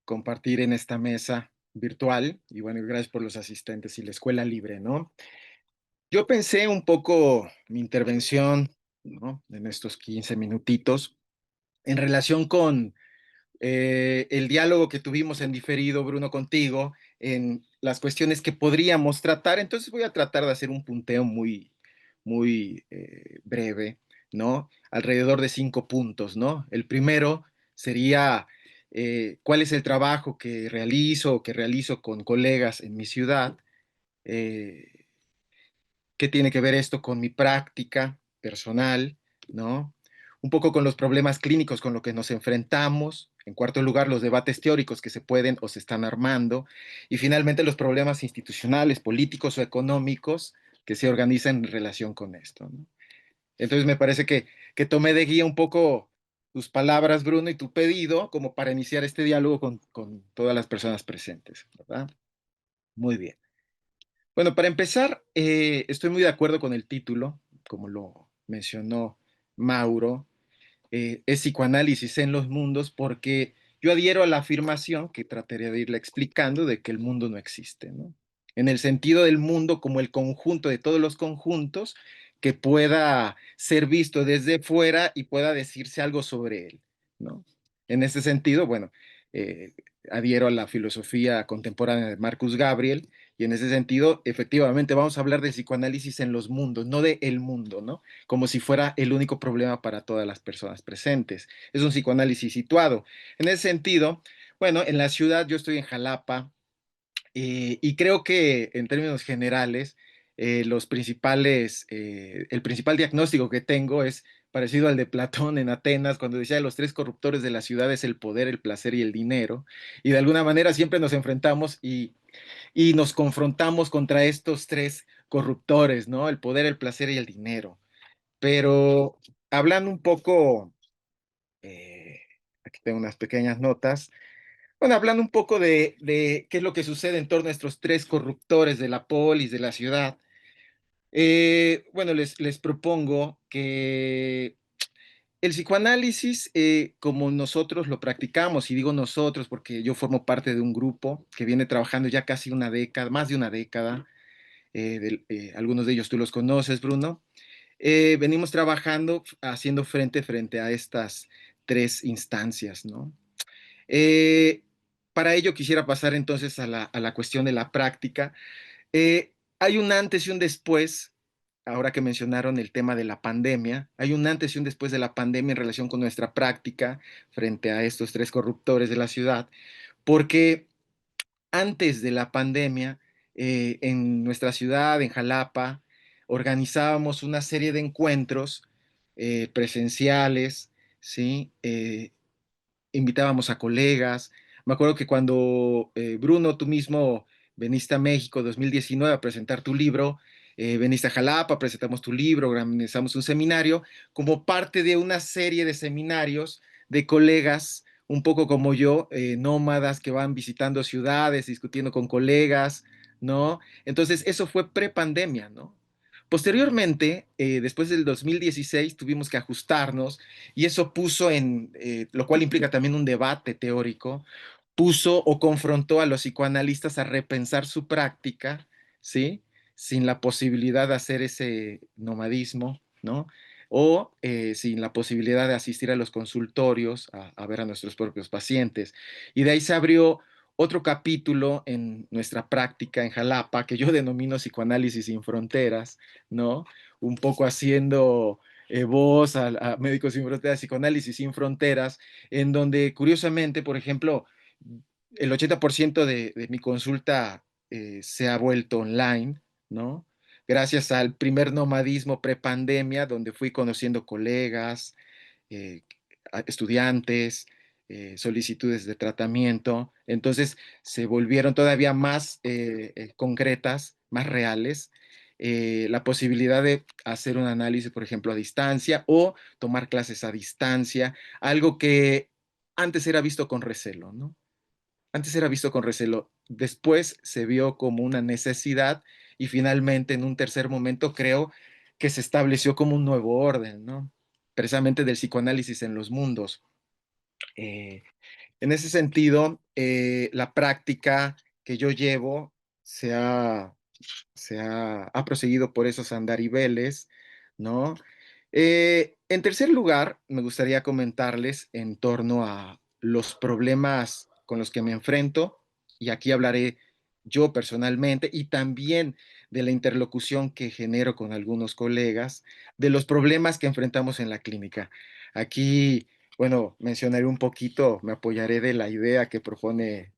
compartir en esta mesa virtual y bueno, gracias por los asistentes y la escuela libre, ¿no? Yo pensé un poco mi intervención, ¿no? En estos 15 minutitos en relación con el diálogo que tuvimos en diferido, Bruno, contigo, en las cuestiones que podríamos tratar. Entonces voy a tratar de hacer un punteo muy breve, ¿no? Alrededor de 5 puntos, ¿no? El primero sería cuál es el trabajo que realizo o que realizo con colegas en mi ciudad. Eh, ¿Qué tiene que ver esto con mi práctica personal, ¿no? Un poco con los problemas clínicos con los que nos enfrentamos. En cuarto lugar, los debates teóricos que se pueden o se están armando. Y finalmente, los problemas institucionales, políticos o económicos que se organizan en relación con esto, ¿no? Entonces, me parece que tomé de guía un poco tus palabras, Bruno, y tu pedido como para iniciar este diálogo con todas las personas presentes, ¿verdad? Muy bien. Bueno, para empezar, estoy muy de acuerdo con el título, como lo mencionó Mauro, es psicoanálisis en los mundos, porque yo adhiero a la afirmación que trataré de irle explicando de que el mundo no existe, ¿no? En el sentido del mundo como el conjunto de todos los conjuntos que pueda ser visto desde fuera y pueda decirse algo sobre él, ¿no? En ese sentido, bueno, eh, adhiero a la filosofía contemporánea de Marcus Gabriel y en ese sentido, efectivamente, vamos a hablar de psicoanálisis en los mundos, no de el mundo, ¿no? Como si fuera el único problema para todas las personas presentes. Es un psicoanálisis situado. En ese sentido, bueno, en la ciudad, yo estoy en Jalapa, y creo que en términos generales, el principal diagnóstico que tengo es parecido al de Platón en Atenas, cuando decía los tres corruptores de la ciudad es el poder, el placer y el dinero. Y de alguna manera siempre nos enfrentamos y nos confrontamos contra estos tres corruptores, ¿no? El poder, el placer y el dinero. Pero hablando un poco, eh, aquí tengo unas pequeñas notas, bueno, hablando un poco de qué es lo que sucede en torno a estos tres corruptores de la polis, de la ciudad, bueno, les propongo que el psicoanálisis, como nosotros lo practicamos, y digo nosotros porque yo formo parte de un grupo que viene trabajando ya casi una década, más de una década, algunos de ellos tú los conoces, Bruno, venimos trabajando, haciendo frente a estas tres instancias, ¿no? Eh, para ello quisiera pasar entonces a la cuestión de la práctica. Hay un antes y un después, ahora que mencionaron el tema de la pandemia, hay un antes y un después de la pandemia en relación con nuestra práctica frente a estos tres corruptores de la ciudad, porque antes de la pandemia, en nuestra ciudad, en Jalapa, organizábamos una serie de encuentros presenciales, ¿sí? Invitábamos a colegas. Me acuerdo que cuando Bruno, tú mismo veniste a México 2019 a presentar tu libro, veniste a Jalapa, presentamos tu libro, organizamos un seminario como parte de una serie de seminarios de colegas, un poco como yo, nómadas que van visitando ciudades, discutiendo con colegas, ¿no? Entonces, eso fue pre-pandemia, ¿no? Posteriormente, después del 2016, tuvimos que ajustarnos y eso puso lo cual implica también un debate teórico, puso o confrontó a los psicoanalistas a repensar su práctica, ¿sí? Sin la posibilidad de hacer ese nomadismo, ¿no? O sin la posibilidad de asistir a los consultorios, a ver a nuestros propios pacientes. Y de ahí se abrió otro capítulo en nuestra práctica en Jalapa, que yo denomino psicoanálisis sin fronteras, ¿no? Un poco haciendo voz a Médicos Sin Fronteras, Psicoanálisis Sin Fronteras, en donde curiosamente, por ejemplo, el 80% de mi consulta se ha vuelto online, ¿no? Gracias al primer nomadismo prepandemia, donde fui conociendo colegas, eh, estudiantes, solicitudes de tratamiento. Entonces se volvieron todavía más concretas, más reales. La posibilidad de hacer un análisis, por ejemplo, a distancia o tomar clases a distancia, algo que antes era visto con recelo, ¿no? Antes era visto con recelo, después se vio como una necesidad y finalmente en un tercer momento creo que se estableció como un nuevo orden, ¿no? Precisamente del psicoanálisis en los mundos. Eh, en ese sentido, la práctica que yo llevo se ha, ha proseguido por esos andariveles, ¿no? En tercer lugar, me gustaría comentarles en torno a los problemas con los que me enfrento, y aquí hablaré yo personalmente y también de la interlocución que genero con algunos colegas, de los problemas que enfrentamos en la clínica. Aquí, bueno, mencionaré un poquito, me apoyaré de la idea que propone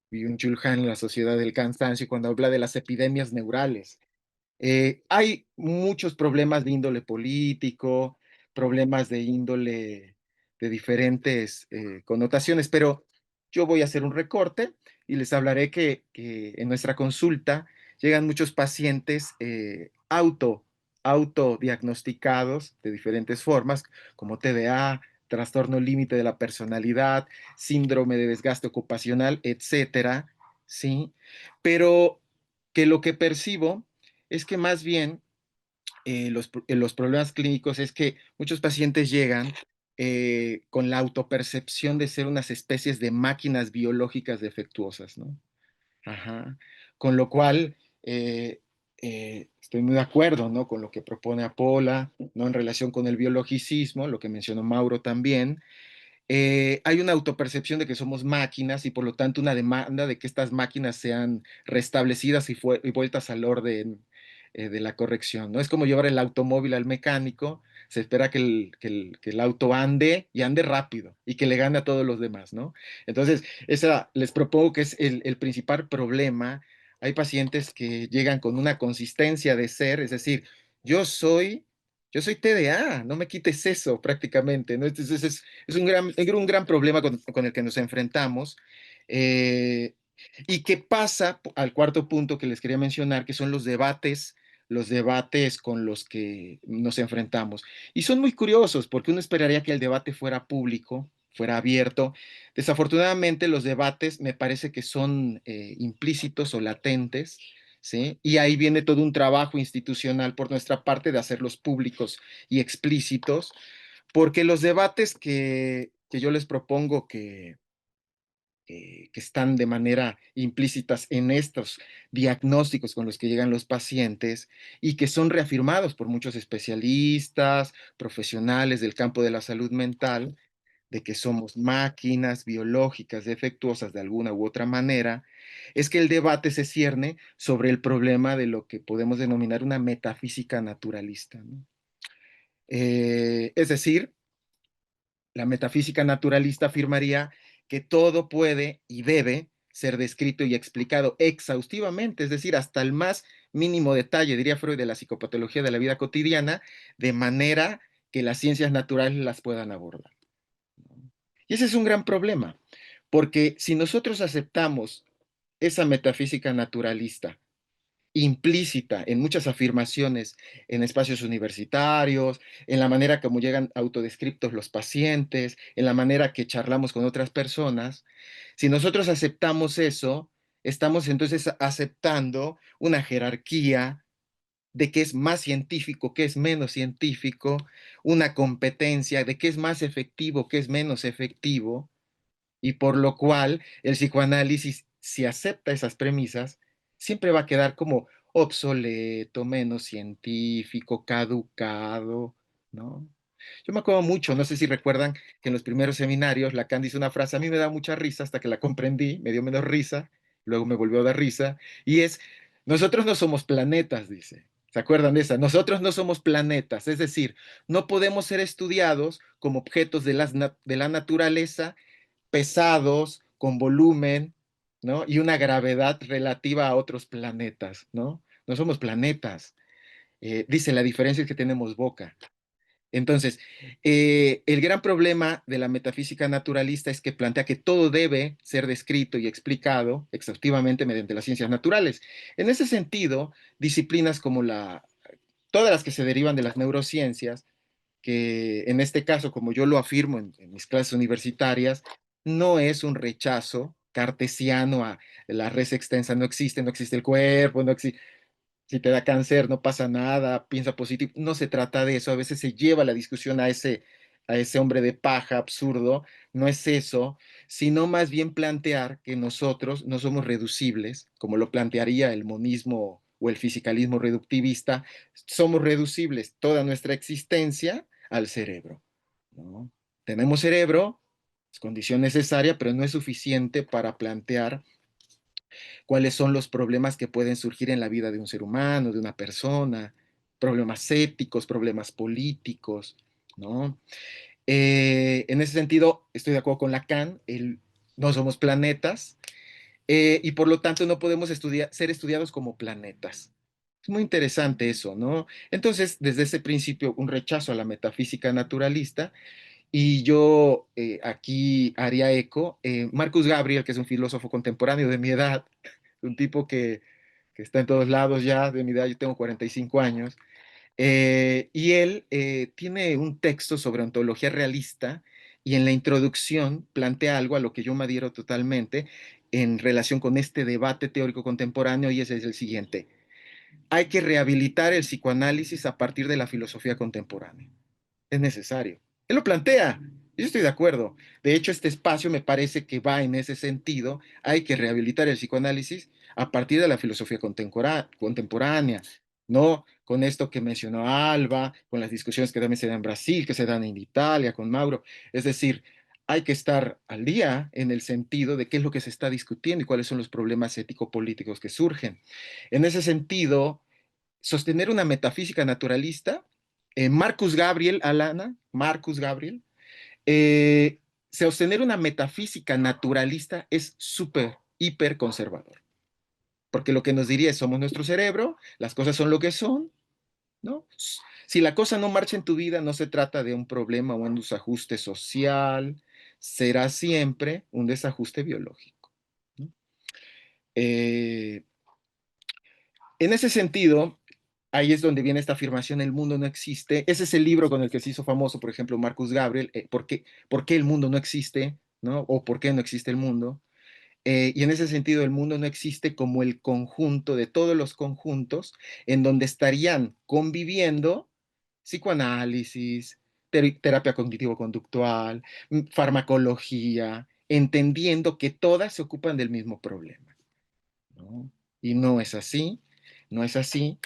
Byung-Chul Han en La Sociedad del Cansancio cuando habla de las epidemias neurales. Hay muchos problemas de índole político, problemas de índole de diferentes connotaciones, pero yo voy a hacer un recorte y les hablaré que en nuestra consulta llegan muchos pacientes autodiagnosticados de diferentes formas, como TDA, trastorno límite de la personalidad, síndrome de desgaste ocupacional, etcétera, ¿sí? Pero que lo que percibo es que más bien los problemas clínicos es que muchos pacientes llegan con la autopercepción de ser unas especies de máquinas biológicas defectuosas, ¿no? Ajá. Con lo cual, estoy muy de acuerdo, ¿no? Con lo que propone Apola, ¿no? En relación con el biologicismo, lo que mencionó Mauro también, hay una autopercepción de que somos máquinas y por lo tanto una demanda de que estas máquinas sean restablecidas y vueltas al orden de la corrección, ¿no? Es como llevar el automóvil al mecánico, se espera que el auto ande y ande rápido y que le gane a todos los demás, ¿no? Entonces, esa les propongo que es el principal problema. Hay pacientes que llegan con una consistencia de ser, es decir, yo soy... Yo soy TDA, no me quites eso prácticamente, ¿no? Entonces es un gran problema con el que nos enfrentamos. eh, y que pasa al cuarto punto que les quería mencionar, que son los debates con los que nos enfrentamos. Y son muy curiosos, porque uno esperaría que el debate fuera público, fuera abierto. Desafortunadamente, los debates me parece que son implícitos o latentes. ¿Sí? Y ahí viene todo un trabajo institucional por nuestra parte de hacerlos públicos y explícitos, porque los debates que yo les propongo que están de manera implícitas en estos diagnósticos con los que llegan los pacientes y que son reafirmados por muchos especialistas, profesionales del campo de la salud mental, de que somos máquinas biológicas defectuosas de alguna u otra manera, es que el debate se cierne sobre el problema de lo que podemos denominar una metafísica naturalista, ¿no? Es decir, la metafísica naturalista afirmaría que todo puede y debe ser descrito y explicado exhaustivamente, es decir, hasta el más mínimo detalle, diría Freud, de la psicopatología de la vida cotidiana, de manera que las ciencias naturales las puedan abordar. Y ese es un gran problema, porque si nosotros aceptamos esa metafísica naturalista implícita en muchas afirmaciones en espacios universitarios, en la manera como llegan autodescriptos los pacientes, en la manera que charlamos con otras personas, si nosotros aceptamos eso, estamos entonces aceptando una jerarquía de qué es más científico, qué es menos científico, una competencia de qué es más efectivo, qué es menos efectivo, y por lo cual el psicoanálisis, si acepta esas premisas, siempre va a quedar como obsoleto, menos científico, caducado, ¿no? Yo me acuerdo mucho, no sé si recuerdan que en los primeros seminarios Lacan dice una frase, a mí me da mucha risa hasta que la comprendí, me dio menos risa, luego me volvió a dar risa, y es, nosotros no somos planetas, dice. ¿Se acuerdan de esa? Nosotros no somos planetas, es decir, no podemos ser estudiados como objetos de la naturaleza pesados, con volumen, ¿no? Y una gravedad relativa a otros planetas, ¿no? No somos planetas. Dice, la diferencia es que tenemos boca. Entonces, el gran problema de la metafísica naturalista es que plantea que todo debe ser descrito y explicado exhaustivamente mediante las ciencias naturales. En ese sentido, disciplinas como todas las que se derivan de las neurociencias, que en este caso, como yo lo afirmo en mis clases universitarias, no es un rechazo cartesiano a la res extensa, no existe el cuerpo, no existe, si te da cáncer, no pasa nada, piensa positivo. No se trata de eso. A veces se lleva la discusión a ese hombre de paja absurdo. No es eso, sino más bien plantear que nosotros no somos reducibles, como lo plantearía el monismo o el fisicalismo reductivista. Somos reducibles toda nuestra existencia al cerebro, ¿no? Tenemos cerebro, es condición necesaria, pero no es suficiente para plantear cuáles son los problemas que pueden surgir en la vida de un ser humano, de una persona, problemas éticos, problemas políticos, ¿no? En ese sentido, estoy de acuerdo con Lacan, no somos planetas y por lo tanto no podemos ser estudiados como planetas. Es muy interesante eso, ¿no? Entonces, desde ese principio, un rechazo a la metafísica naturalista y yo aquí haría eco. Marcus Gabriel, que es un filósofo contemporáneo de mi edad, un tipo que está en todos lados ya, de mi edad, yo tengo 45 años, y él tiene un texto sobre ontología realista y en la introducción plantea algo a lo que yo me adhiero totalmente en relación con este debate teórico contemporáneo y ese es el siguiente. Hay que rehabilitar el psicoanálisis a partir de la filosofía contemporánea. Es necesario. Él lo plantea. Yo estoy de acuerdo. De hecho, este espacio me parece que va en ese sentido. Hay que rehabilitar el psicoanálisis a partir de la filosofía contemporánea, ¿no? Con esto que mencionó Alba, con las discusiones que también se dan en Brasil, que se dan en Italia, con Mauro. Es decir, hay que estar al día en el sentido de qué es lo que se está discutiendo y cuáles son los problemas ético-políticos que surgen. En ese sentido, sostener una metafísica naturalista, Marcus Gabriel, Alana, Marcus Gabriel, eh, sostener una metafísica naturalista es súper, hiper conservador. Porque lo que nos diría es, somos nuestro cerebro, las cosas son lo que son, ¿no? Si la cosa no marcha en tu vida, no se trata de un problema o un desajuste social, será siempre un desajuste biológico, ¿no? En ese sentido, ahí es donde viene esta afirmación, el mundo no existe. Ese es el libro con el que se hizo famoso, por ejemplo, Marcus Gabriel, ¿por qué el mundo no existe? ¿No? O ¿por qué no existe el mundo? Y en ese sentido, el mundo no existe como el conjunto de todos los conjuntos en donde estarían conviviendo psicoanálisis, terapia cognitivo-conductual, farmacología, entendiendo que todas se ocupan del mismo problema, ¿no? Y no es así, no es así.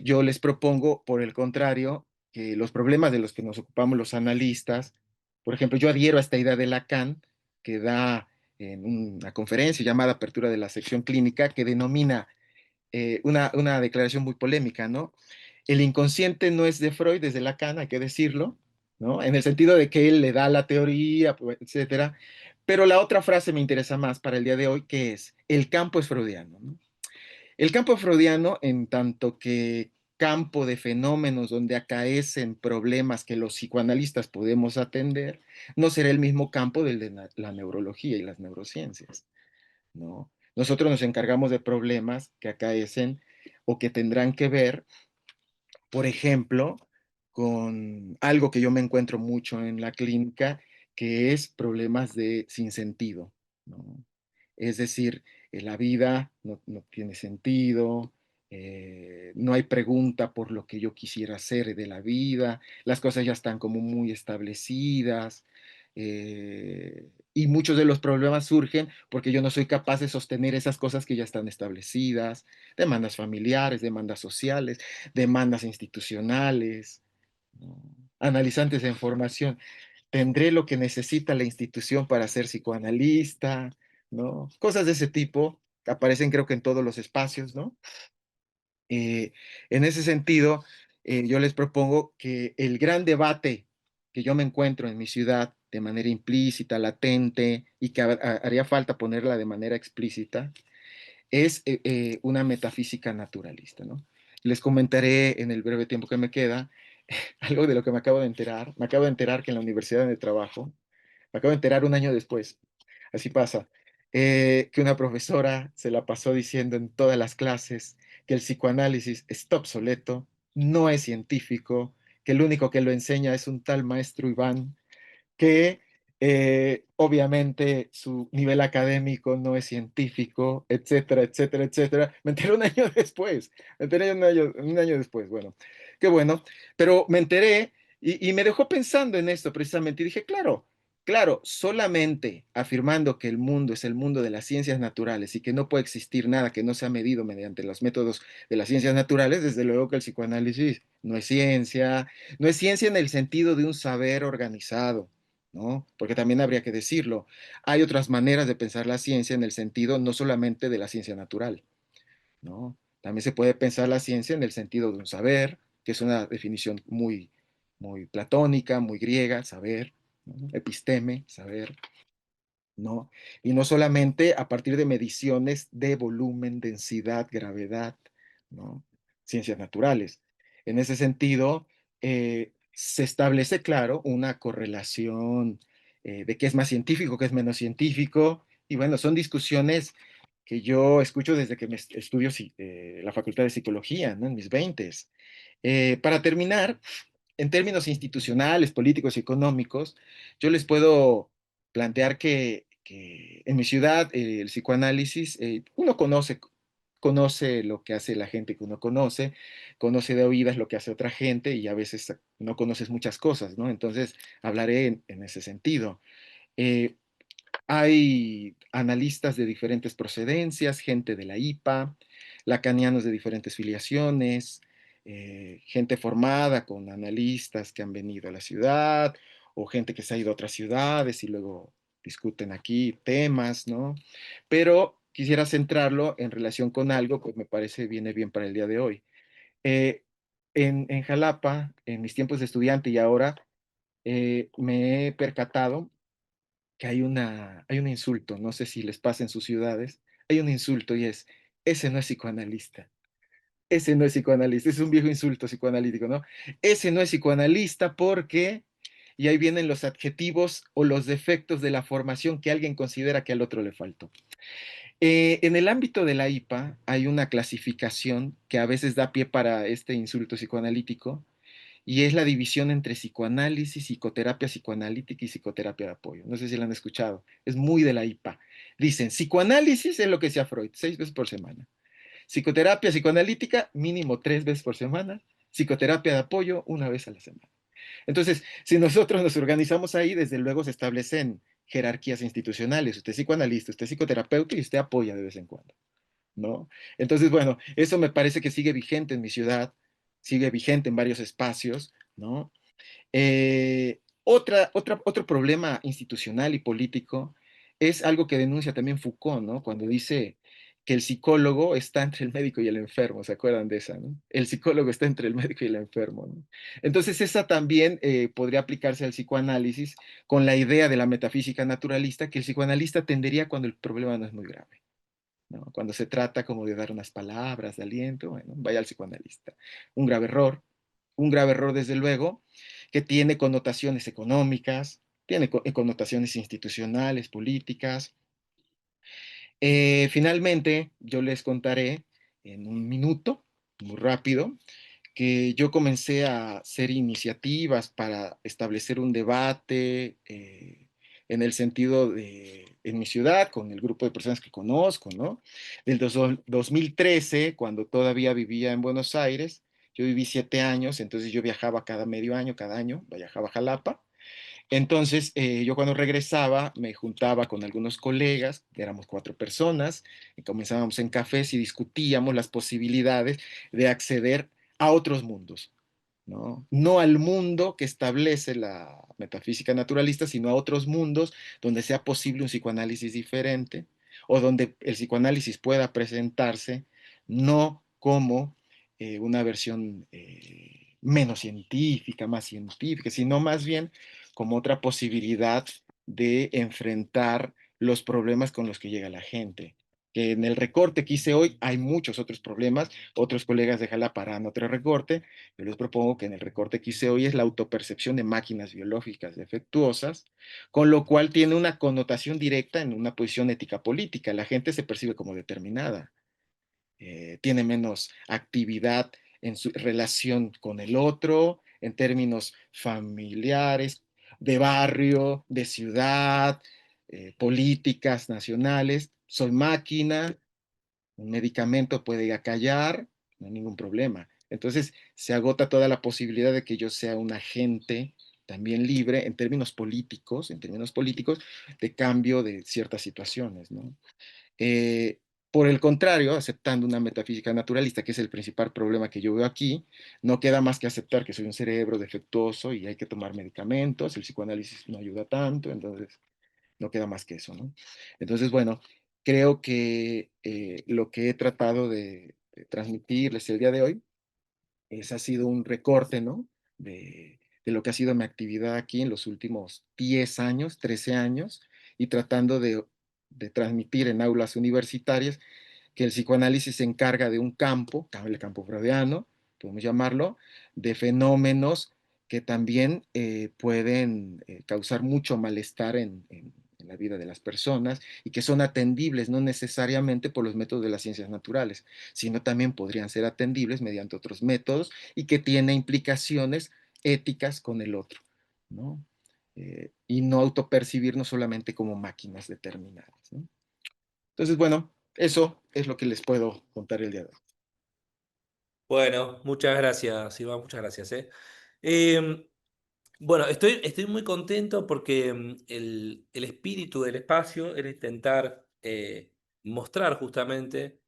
Yo les propongo, por el contrario, que los problemas de los que nos ocupamos los analistas, por ejemplo, yo adhiero a esta idea de Lacan, que da en una conferencia llamada Apertura de la Sección Clínica, que denomina una declaración muy polémica, ¿no? El inconsciente no es de Freud, es de Lacan, hay que decirlo, ¿no? En el sentido de que él le da la teoría, etcétera. Pero la otra frase me interesa más para el día de hoy, que es, el campo es freudiano, ¿no? El campo freudiano, en tanto que campo de fenómenos donde acaecen problemas que los psicoanalistas podemos atender, no será el mismo campo del de la neurología y las neurociencias, ¿no? Nosotros nos encargamos de problemas que acaecen o que tendrán que ver, por ejemplo, con algo que yo me encuentro mucho en la clínica, que es problemas de sinsentido, ¿no? Es decir, la vida no tiene sentido, no hay pregunta por lo que yo quisiera hacer de la vida, las cosas ya están como muy establecidas, y muchos de los problemas surgen porque yo no soy capaz de sostener esas cosas que ya están establecidas, demandas familiares, demandas sociales, demandas institucionales, ¿no? Analizantes de información. ¿Tendré lo que necesita la institución para ser psicoanalista? ¿No? Cosas de ese tipo que aparecen creo que en todos los espacios, ¿no? Eh, en ese sentido, yo les propongo que el gran debate que yo me encuentro en mi ciudad de manera implícita, latente, y que haría falta ponerla de manera explícita, es una metafísica naturalista, ¿no? Les comentaré en el breve tiempo que me queda algo de lo que me acabo de enterar que en la universidad donde trabajo, me acabo de enterar un año después, así pasa, que una profesora se la pasó diciendo en todas las clases que el psicoanálisis está obsoleto, no es científico, que el único que lo enseña es un tal maestro Iván, que obviamente su nivel académico no es científico, etcétera, etcétera, etcétera. Me enteré un año después, me enteré un año después, bueno, qué bueno, pero me enteré y me dejó pensando en esto precisamente y dije, claro, claro, solamente afirmando que el mundo es el mundo de las ciencias naturales y que no puede existir nada que no sea medido mediante los métodos de las ciencias naturales, desde luego que el psicoanálisis no es ciencia, no es ciencia en el sentido de un saber organizado, ¿no? Porque también habría que decirlo. Hay otras maneras de pensar la ciencia en el sentido no solamente de la ciencia natural, ¿no? También se puede pensar la ciencia en el sentido de un saber, que es una definición muy, muy platónica, muy griega, saber, ¿no? Episteme, saber, ¿no? Y no solamente a partir de mediciones de volumen, densidad, gravedad, ¿no? Ciencias naturales. En ese sentido, se establece, claro, una correlación de qué es más científico, qué es menos científico, y bueno, son discusiones que yo escucho desde que me estudio la Facultad de Psicología, ¿no? En mis veintes. Para terminar, en términos institucionales, políticos y económicos, yo les puedo plantear que en mi ciudad el psicoanálisis, uno conoce lo que hace la gente que uno conoce de oídas lo que hace otra gente y a veces no conoces muchas cosas, ¿no? Entonces, hablaré en ese sentido. Eh, Hay analistas de diferentes procedencias, gente de la IPA, lacanianos de diferentes filiaciones, gente formada con analistas que han venido a la ciudad o gente que se ha ido a otras ciudades y luego discuten aquí temas, ¿no? Pero quisiera centrarlo en relación con algo que me parece viene bien para el día de hoy. Eh, en Jalapa, en mis tiempos de estudiante y ahora, me he percatado que hay un insulto, no sé si les pasa en sus ciudades, hay un insulto y es, ese no es psicoanalista, ese no es psicoanalista, es un viejo insulto psicoanalítico, ¿no? Ese no es psicoanalista porque, y ahí vienen los adjetivos o los defectos de la formación que alguien considera que al otro le faltó. En el ámbito de la IPA hay una clasificación que a veces da pie para este insulto psicoanalítico, y es la división entre psicoanálisis, psicoterapia psicoanalítica y psicoterapia de apoyo. No sé si la han escuchado, es muy de la IPA. Dicen, psicoanálisis es lo que sea Freud, 6 veces por semana. Psicoterapia psicoanalítica, mínimo 3 veces por semana. Psicoterapia de apoyo, 1 vez a la semana. Entonces, si nosotros nos organizamos ahí, desde luego se establecen jerarquías institucionales. Usted es psicoanalista, usted es psicoterapeuta y usted apoya de vez en cuando, ¿no? Entonces, bueno, eso me parece que sigue vigente en mi ciudad, sigue vigente en varios espacios, ¿no? Otro problema institucional y político es algo que denuncia también Foucault, ¿no? Cuando dice que el psicólogo está entre el médico y el enfermo, ¿se acuerdan de esa, no? El psicólogo está entre el médico y el enfermo, ¿no? Entonces, esa también podría aplicarse al psicoanálisis con la idea de la metafísica naturalista, que el psicoanalista tendería cuando el problema no es muy grave, ¿no? Cuando se trata como de dar unas palabras de aliento, bueno, vaya al psicoanalista. Un grave error, un grave error desde luego, que tiene connotaciones económicas, tiene connotaciones institucionales, políticas. Finalmente, yo les contaré en un minuto, muy rápido, que yo comencé a hacer iniciativas para establecer un debate en el sentido de, en mi ciudad, con el grupo de personas que conozco, ¿no? Del 2013, cuando todavía vivía en Buenos Aires, yo viví 7 años, entonces yo viajaba cada medio año, cada año, viajaba a Jalapa. Entonces, yo cuando regresaba me juntaba con algunos colegas, éramos 4 personas, y comenzábamos en cafés y discutíamos las posibilidades de acceder a otros mundos, ¿no? No al mundo que establece la metafísica naturalista, sino a otros mundos donde sea posible un psicoanálisis diferente o donde el psicoanálisis pueda presentarse no como una versión menos científica, más científica, sino más bien como otra posibilidad de enfrentar los problemas con los que llega la gente. que en el recorte que hice hoy hay muchos otros problemas. Otros colegas de Jalapa harán otro recorte. Yo les propongo que en el recorte que hice hoy es la autopercepción de máquinas biológicas defectuosas, con lo cual tiene una connotación directa en una posición ética política. La gente se percibe como determinada, tiene menos actividad en su relación con el otro, en términos familiares, de barrio, de ciudad, políticas nacionales. Soy máquina, un medicamento puede acallar, no hay ningún problema. Entonces se agota toda la posibilidad de que yo sea un agente también libre en términos políticos, de cambio de ciertas situaciones, ¿no? Eh, por el contrario, aceptando una metafísica naturalista, que es el principal problema que yo veo aquí, no queda más que aceptar que soy un cerebro defectuoso y hay que tomar medicamentos, el psicoanálisis no ayuda tanto, entonces no queda más que eso, ¿no? Entonces, bueno, creo que lo que he tratado de transmitirles el día de hoy ha sido un recorte, ¿no? De lo que ha sido mi actividad aquí en los últimos 10 años, 13 años, y tratando de transmitir en aulas universitarias que el psicoanálisis se encarga de un campo, el campo freudiano, podemos llamarlo, de fenómenos que también pueden causar mucho malestar en la vida de las personas y que son atendibles no necesariamente por los métodos de las ciencias naturales, sino también podrían ser atendibles mediante otros métodos y que tiene implicaciones éticas con el otro, ¿no? Y no autopercibirnos solamente como máquinas determinadas, ¿no? Entonces, bueno, eso es lo que les puedo contar el día de hoy. Bueno, muchas gracias, Iván, muchas gracias, ¿eh? Em, Bueno, estoy muy contento porque el espíritu del espacio era intentar mostrar justamente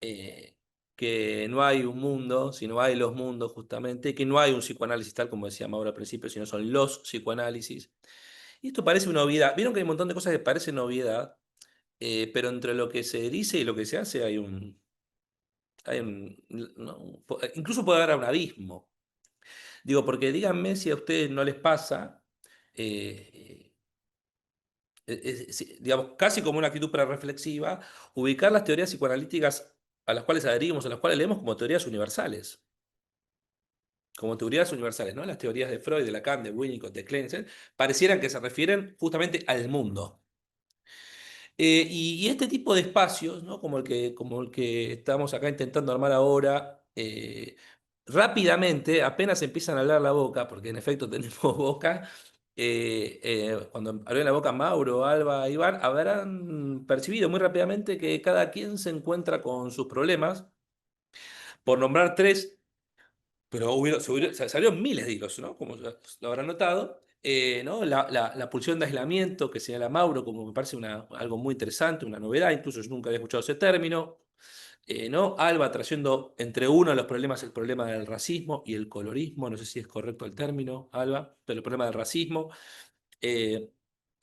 eh, que no hay un mundo, sino hay los mundos justamente, que no hay un psicoanálisis tal como decía Mauro al principio, sino son los psicoanálisis. Y esto parece una obviedad. Vieron que hay un montón de cosas que parecen obviedad, pero entre lo que se dice y lo que se hace ¿no? Incluso puede haber un abismo. Digo, porque díganme si a ustedes no les pasa, eh, digamos, casi como una actitud prerreflexiva, ubicar las teorías psicoanalíticas a las cuales adherimos, a las cuales leemos como teorías universales. Como teorías universales, ¿no? Las teorías de Freud, de Lacan, de Winnicott, de Klein, etc., parecieran que se refieren justamente al mundo. Y este tipo de espacios, ¿no? Como el que estamos acá intentando armar ahora, rápidamente, apenas empiezan a hablar la boca, porque en efecto tenemos boca, cuando abrieron la boca Mauro, Alba, Iván, habrán percibido muy rápidamente que cada quien se encuentra con sus problemas. Por nombrar tres, pero salieron miles de hilos, ¿no? Como lo habrán notado. ¿No? La pulsión de aislamiento que señala Mauro, como me parece algo muy interesante, una novedad, incluso yo nunca había escuchado ese término. ¿No? Alba trayendo entre uno de los problemas el problema del racismo y el colorismo, no sé si es correcto el término, Alba, pero el problema del racismo. Eh,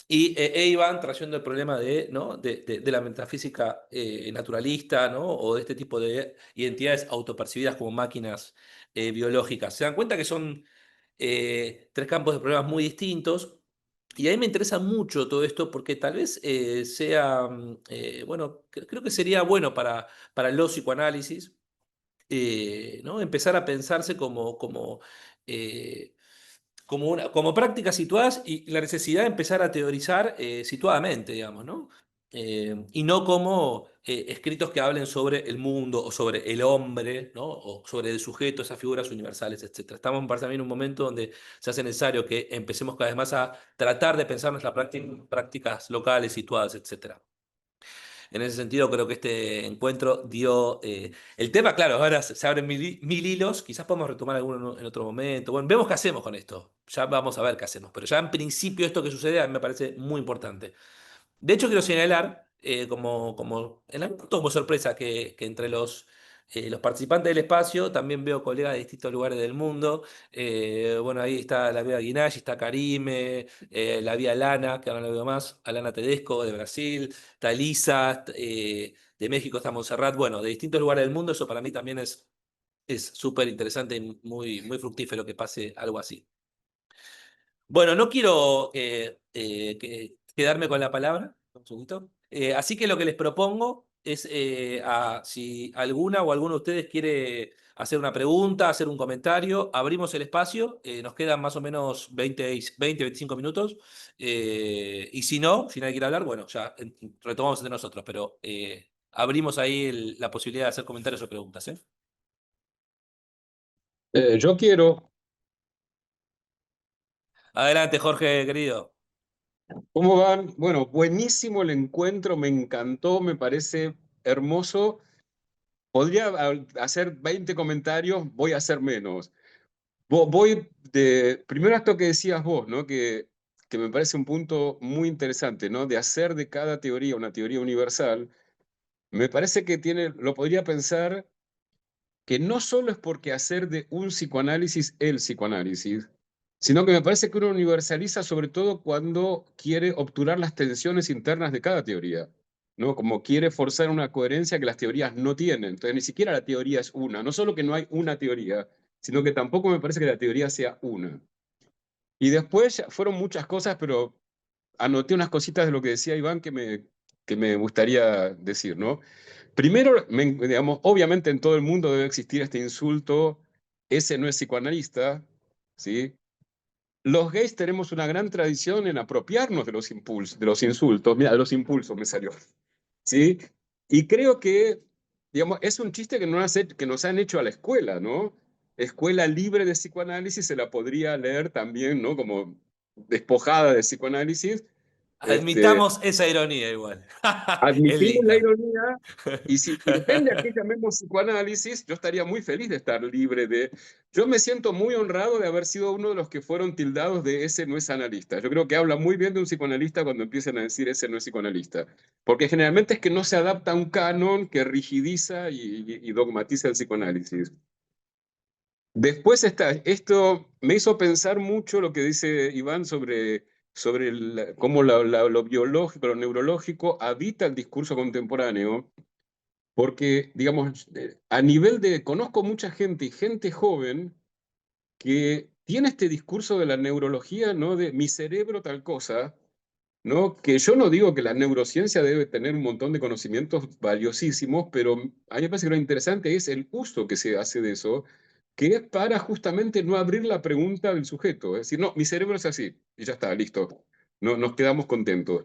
e Iván trayendo el problema ¿no? de la metafísica naturalista, ¿no? O de este tipo de identidades autopercibidas como máquinas biológicas. Se dan cuenta que son tres campos de problemas muy distintos. Y a mí me interesa mucho todo esto porque tal vez bueno, creo que sería bueno para los psicoanálisis, ¿no? Empezar a pensarse eh, como prácticas situadas y la necesidad de empezar a teorizar situadamente, digamos, ¿no? Y no como escritos que hablen sobre el mundo o sobre el hombre, ¿no? O sobre el sujeto, esas figuras universales, etc. Estamos, me parece también, en un momento donde se hace necesario que empecemos cada vez más a tratar de pensar nuestras prácticas locales, situadas, etc. En ese sentido, creo que este encuentro dio el tema, claro, ahora se abren mil hilos, quizás podemos retomar alguno en otro momento. Bueno, vemos qué hacemos con esto, ya vamos a ver qué hacemos, pero ya en principio esto que sucede a mí me parece muy importante. De hecho, quiero señalar, como en algún punto como sorpresa, que entre los participantes del espacio también veo colegas de distintos lugares del mundo. Bueno, ahí está la Vía Guinaggi, está Karime, la Vía Lana, que ahora no la veo más, Alana Tedesco de Brasil, está Elisa, de México está Montserrat. Bueno, de distintos lugares del mundo, eso para mí también es súper interesante y muy, muy fructífero que pase algo así. Bueno, no quiero quedarme con la palabra, un segundito. Así que lo que les propongo es si alguna o alguno de ustedes quiere hacer una pregunta, hacer un comentario, abrimos el espacio, nos quedan más o menos 25 minutos, y si nadie quiere hablar, bueno, ya retomamos entre nosotros, pero abrimos ahí la posibilidad de hacer comentarios o preguntas, ¿eh? Yo quiero. Adelante, Jorge, querido. ¿Cómo van? Bueno, buenísimo el encuentro, me encantó, me parece hermoso. Podría hacer 20 comentarios, voy a hacer menos. Voy de, primero a esto que decías vos, ¿no? Que me parece un punto muy interesante, ¿no? De hacer de cada teoría una teoría universal. Me parece que tiene, lo podría pensar que no solo es porque hacer de un psicoanálisis el psicoanálisis, sino que me parece que uno universaliza sobre todo cuando quiere obturar las tensiones internas de cada teoría, ¿no? Como quiere forzar una coherencia que las teorías no tienen. Entonces, ni siquiera la teoría es una. No solo que no hay una teoría, sino que tampoco me parece que la teoría sea una. Y después fueron muchas cosas, pero anoté unas cositas de lo que decía Iván que me gustaría decir, ¿no? Primero, digamos, obviamente en todo el mundo debe existir este insulto, ese no es psicoanalista, ¿sí? Los gays tenemos una gran tradición en apropiarnos de los impulsos, de los insultos, mira, de los impulsos me salió, ¿sí? Y creo que, digamos, es un chiste que nos han hecho a la escuela, ¿no? Escuela libre de psicoanálisis se la podría leer también, ¿no? Como despojada de psicoanálisis, este, Admitamos esa ironía igual. Es admitimos la lindo. ironía y depende a qué llamemos psicoanálisis, yo estaría muy feliz de estar libre de... Yo me siento muy honrado de haber sido uno de los que fueron tildados de ese no es analista. Yo creo que habla muy bien de un psicoanalista cuando empiezan a decir ese no es psicoanalista, porque generalmente es que no se adapta a un canon que rigidiza y dogmatiza el psicoanálisis. Después está, esto me hizo pensar mucho lo que dice Iván sobre cómo lo biológico, lo neurológico habita el discurso contemporáneo, porque, digamos, a nivel de, conozco mucha gente y gente joven que tiene este discurso de la neurología, ¿no? De mi cerebro tal cosa, ¿no? Que yo no digo que la neurociencia debe tener un montón de conocimientos valiosísimos, pero a mí me parece que lo interesante es el uso que se hace de eso, que es para justamente no abrir la pregunta del sujeto. Es decir, no, mi cerebro es así, y ya está, listo. No, nos quedamos contentos.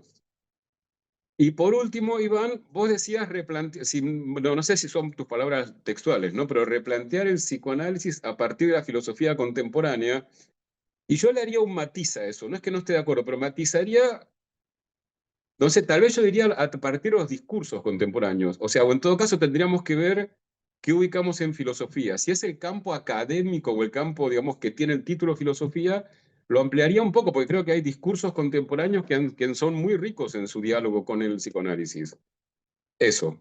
Y por último, Iván, vos decías replantear, si, no, no sé si son tus palabras textuales, ¿no? Pero replantear el psicoanálisis a partir de la filosofía contemporánea. Y yo le haría un matiz a eso, no es que no esté de acuerdo, pero matizaría. Entonces, tal vez yo diría a partir de los discursos contemporáneos. O sea, o en todo caso tendríamos que ver qué ubicamos en filosofía. Si es el campo académico o el campo, digamos, que tiene el título filosofía, lo ampliaría un poco, porque creo que hay discursos contemporáneos que son muy ricos en su diálogo con el psicoanálisis. Eso.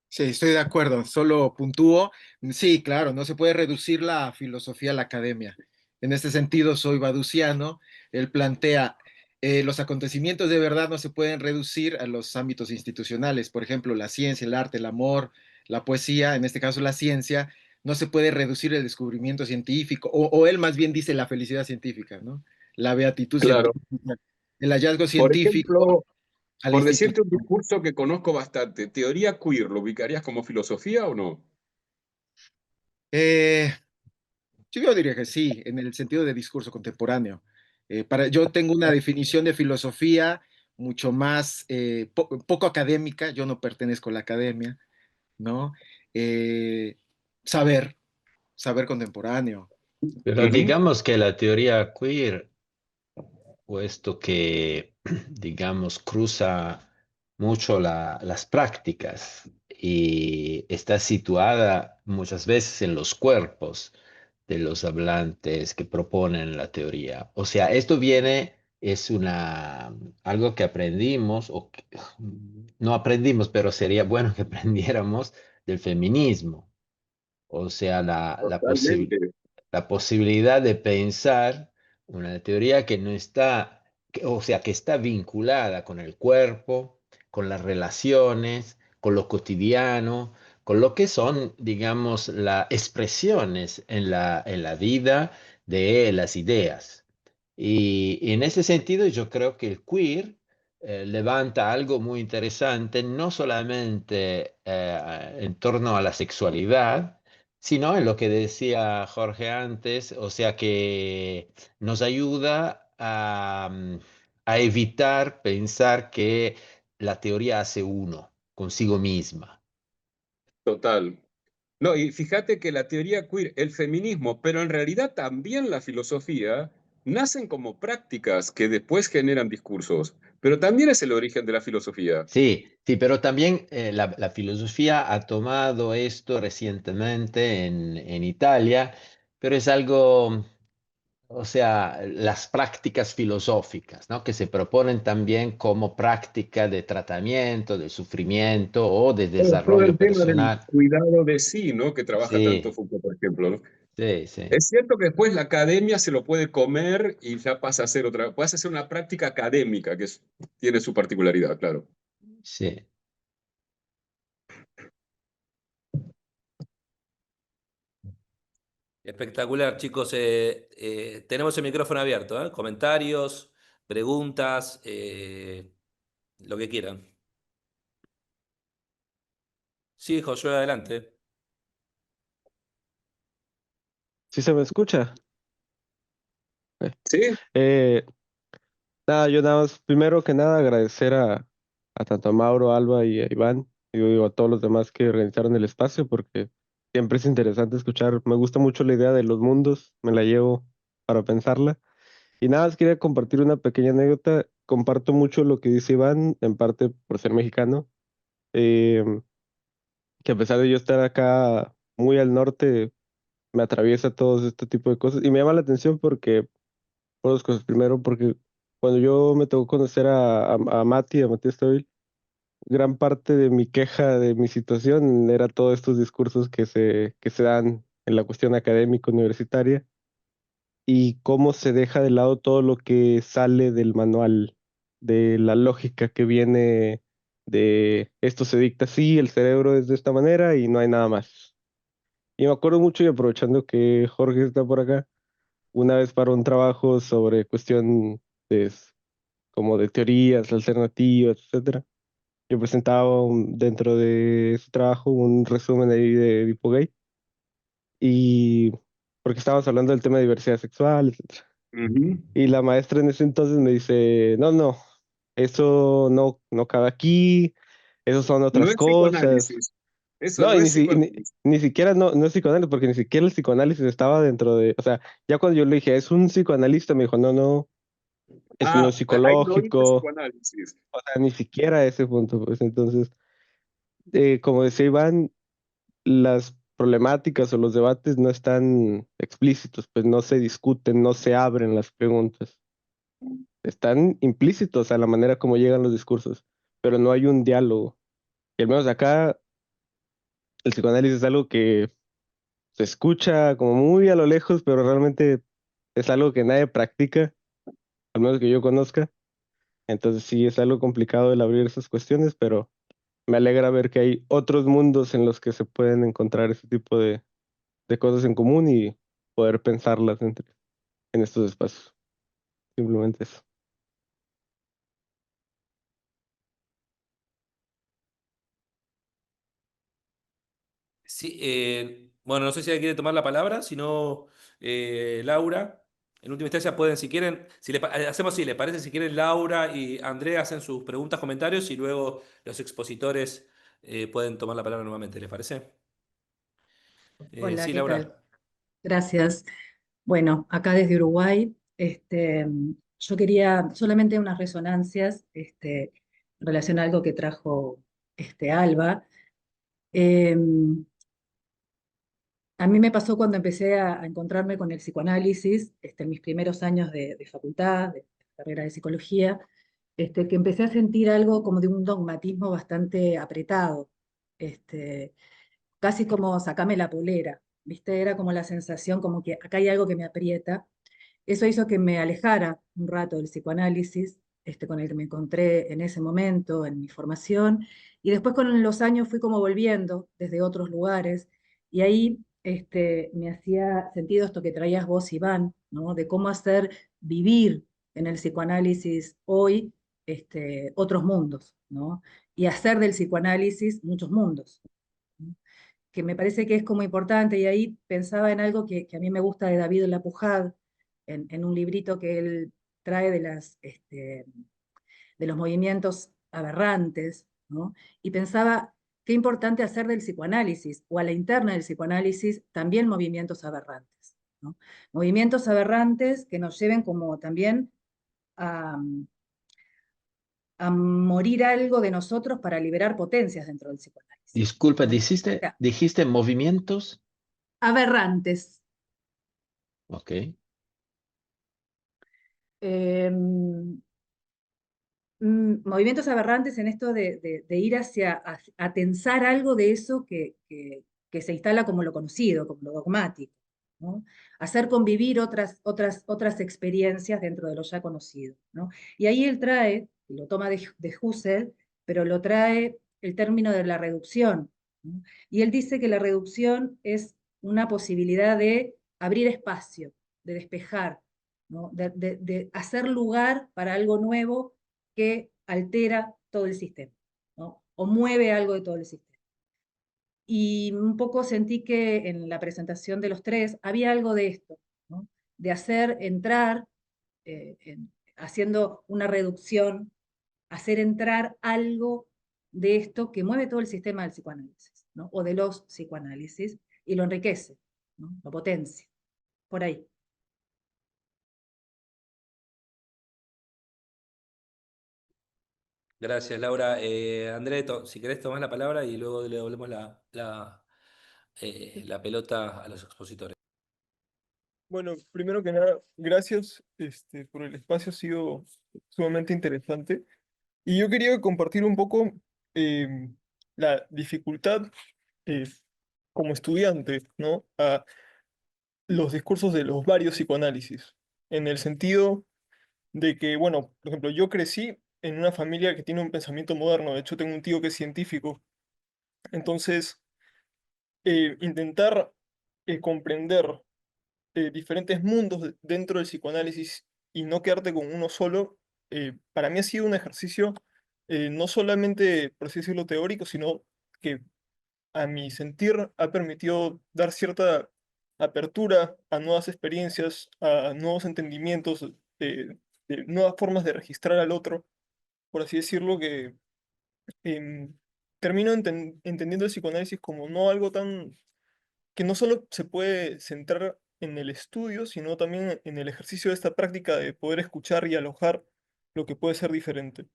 Sí, estoy de acuerdo, solo puntúo. Sí, claro, no se puede reducir la filosofía a la academia. En este sentido, soy baduciano. Él plantea, los acontecimientos de verdad no se pueden reducir a los ámbitos institucionales. Por ejemplo, la ciencia, el arte, el amor, la poesía, en este caso la ciencia, no se puede reducir el descubrimiento científico, o él más bien dice la felicidad científica, ¿no? La beatitud Claro. científica, el hallazgo Por científico ejemplo, a la por decirte un institución. discurso que conozco bastante, teoría queer, ¿lo ubicarías como filosofía o no? Eh, yo diría que sí, en el sentido de discurso contemporáneo. Yo tengo una definición de filosofía mucho más poco académica, yo no pertenezco a la academia, ¿no? Eh, saber, saber contemporáneo. Pero Ujú. digamos que la teoría queer, puesto que, digamos, cruza mucho las prácticas y está situada muchas veces en los cuerpos de los hablantes que proponen la teoría. O sea, esto viene, es algo que aprendimos, no aprendimos, pero sería bueno que aprendiéramos del feminismo. O sea, Totalmente. la posibilidad de pensar una teoría que no está, o sea, que está vinculada con el cuerpo, con las relaciones, con lo cotidiano, con lo que son, digamos, las expresiones en la vida de las ideas. Y en ese sentido yo creo que el queer levanta algo muy interesante, no solamente en torno a la sexualidad, sino en lo que decía Jorge antes, o sea que nos ayuda a evitar pensar que la teoría hace uno consigo misma. Total. No, y fíjate que la teoría queer, el feminismo, pero en realidad también la filosofía, nacen como prácticas que después generan discursos, pero también es el origen de la filosofía. Sí, sí, pero también la filosofía ha tomado esto recientemente en Italia, pero es algo, o sea, las prácticas filosóficas, ¿no? Que se proponen también como práctica de tratamiento, de sufrimiento o de Todo desarrollo el tema del personal. cuidado de sí, ¿no? Que trabaja tanto Sí, Foucault, por ejemplo, ¿no? sí, sí, Es cierto que después la academia se lo puede comer y ya pasa a ser otra, pasa a ser una práctica académica tiene su particularidad, claro. sí. Espectacular, chicos. Tenemos el micrófono abierto, ¿eh? Comentarios, preguntas, lo que quieran. Sí, Josué, adelante. ¿Sí se me escucha? ¿Sí? Eh, Nada, yo nada más, primero que nada, agradecer a tanto a Mauro, Alba y a Iván, y digo, a todos los demás que organizaron el espacio, porque siempre es interesante escuchar. Me gusta mucho la idea de los mundos, me la llevo para pensarla. Y nada más quería compartir una pequeña anécdota. Comparto mucho lo que dice Iván, en parte por ser mexicano, eh, que a pesar de yo estar acá muy al norte, me atraviesa todo este tipo de cosas. Y me llama la atención porque por dos cosas. Primero, porque cuando yo me tocó conocer a Mati, a Matías Stoll, gran parte de mi queja de mi situación era todos estos discursos que se dan en la cuestión académica universitaria y cómo se deja de lado todo lo que sale del manual, de la lógica que viene de esto se dicta así, el cerebro es de esta manera y no hay nada más. Y me acuerdo mucho y aprovechando que Jorge está por acá, una vez para un trabajo sobre cuestión de como de teorías alternativas, etcétera. Yo presentaba dentro de ese trabajo un resumen ahí de Edipo Gay y porque estábamos hablando del tema de diversidad sexual, etcétera. Ujú. Y la maestra en ese entonces me dice, no, no, eso no cabe aquí, eso son No otras es cosas. psicoanálisis. Eso No, no y es psicoanálisis. ni siquiera no es psicoanálisis, porque ni siquiera el psicoanálisis estaba dentro de, o sea, ya cuando yo le dije, es un psicoanalista, me dijo, no, no, eso no es Ah, ahí no hice psicológico, psicoanálisis. o sea, ni siquiera a ese punto, pues entonces, como decía Iván, las problemáticas o los debates no están explícitos, pues no se discuten, no se abren las preguntas, están implícitos a la manera como llegan los discursos, pero no hay un diálogo. Y al menos acá, el psicoanálisis es algo que se escucha como muy a lo lejos, pero realmente es algo que nadie practica, al menos que yo conozca. Entonces sí es algo complicado el abrir esas cuestiones, pero me alegra ver que hay otros mundos en los que se pueden encontrar ese tipo de cosas en común y poder pensarlas en estos espacios. Simplemente eso. Sí, bueno, no sé si alguien quiere tomar la palabra, si no, Laura. En última instancia pueden, si quieren, hacemos así, ¿le parece? Si quieren, Laura y Andrea hacen sus preguntas, comentarios y luego los expositores pueden tomar la palabra nuevamente, ¿les parece? Hola, Sí, ¿qué Laura. tal? Gracias. Bueno, acá desde Uruguay, yo quería solamente unas resonancias en relación a algo que trajo Alba. Eh, a mí me pasó cuando empecé a encontrarme con el psicoanálisis, en mis primeros años de facultad, de carrera de psicología, que empecé a sentir algo como de un dogmatismo bastante apretado. Este, Casi como sacame la polera, ¿viste? Era como la sensación como que acá hay algo que me aprieta. Eso hizo que me alejara un rato del psicoanálisis, con el que me encontré en ese momento, en mi formación, y después con los años fui como volviendo desde otros lugares, y ahí me hacía sentido esto que traías vos, Iván, ¿no? De cómo hacer vivir en el psicoanálisis hoy otros mundos, ¿no? Y hacer del psicoanálisis muchos mundos, ¿no? Que me parece que es como importante, y ahí pensaba en algo que a mí me gusta de David Lapujade, en un librito que él trae de los movimientos aberrantes, ¿no? Y pensaba qué importante hacer del psicoanálisis, o a la interna del psicoanálisis, también movimientos aberrantes, ¿no? Movimientos aberrantes que nos lleven como también a, a morir algo de nosotros para liberar potencias dentro del psicoanálisis, Disculpa, ¿no? O sea, dijiste movimientos. aberrantes. Ok. Eh, movimientos aberrantes en esto de ir hacia a tensar algo de eso que se instala como lo conocido, como lo dogmático, ¿no? Hacer convivir otras experiencias dentro de lo ya conocido, ¿no? Y ahí él trae, lo toma de Husserl, pero lo trae el término de la reducción, ¿no? Y él dice que la reducción es una posibilidad de abrir espacio, de despejar, ¿no? De hacer lugar para algo nuevo que altera todo el sistema, ¿no? O mueve algo de todo el sistema. Y un poco sentí que en la presentación de los tres había algo de esto, ¿no? De hacer entrar, haciendo una reducción, hacer entrar algo de esto que mueve todo el sistema del psicoanálisis, ¿no? O de los psicoanálisis, y lo enriquece, ¿no? Lo potencia. Por ahí. Gracias, Laura. André, si querés tomar la palabra y luego le devolvemos la pelota a los expositores. Bueno, primero que nada, gracias por el espacio, ha sido sumamente interesante. Y yo quería compartir un poco la dificultad eh, como estudiante, ¿no? A los discursos de los varios psicoanálisis, en el sentido de que, bueno, por ejemplo, yo crecí en una familia que tiene un pensamiento moderno, de hecho tengo un tío que es científico, entonces intentar comprender diferentes mundos dentro del psicoanálisis y no quedarte con uno solo, para mí ha sido un ejercicio no solamente, por así decirlo, teórico, sino que a mi sentir ha permitido dar cierta apertura a nuevas experiencias, a nuevos entendimientos, de nuevas formas de registrar al otro, por así decirlo, que em, termino entendiendo el psicoanálisis como no algo tan que no solo se puede centrar en el estudio, sino también en el ejercicio de esta práctica de poder escuchar y alojar lo que puede ser diferente.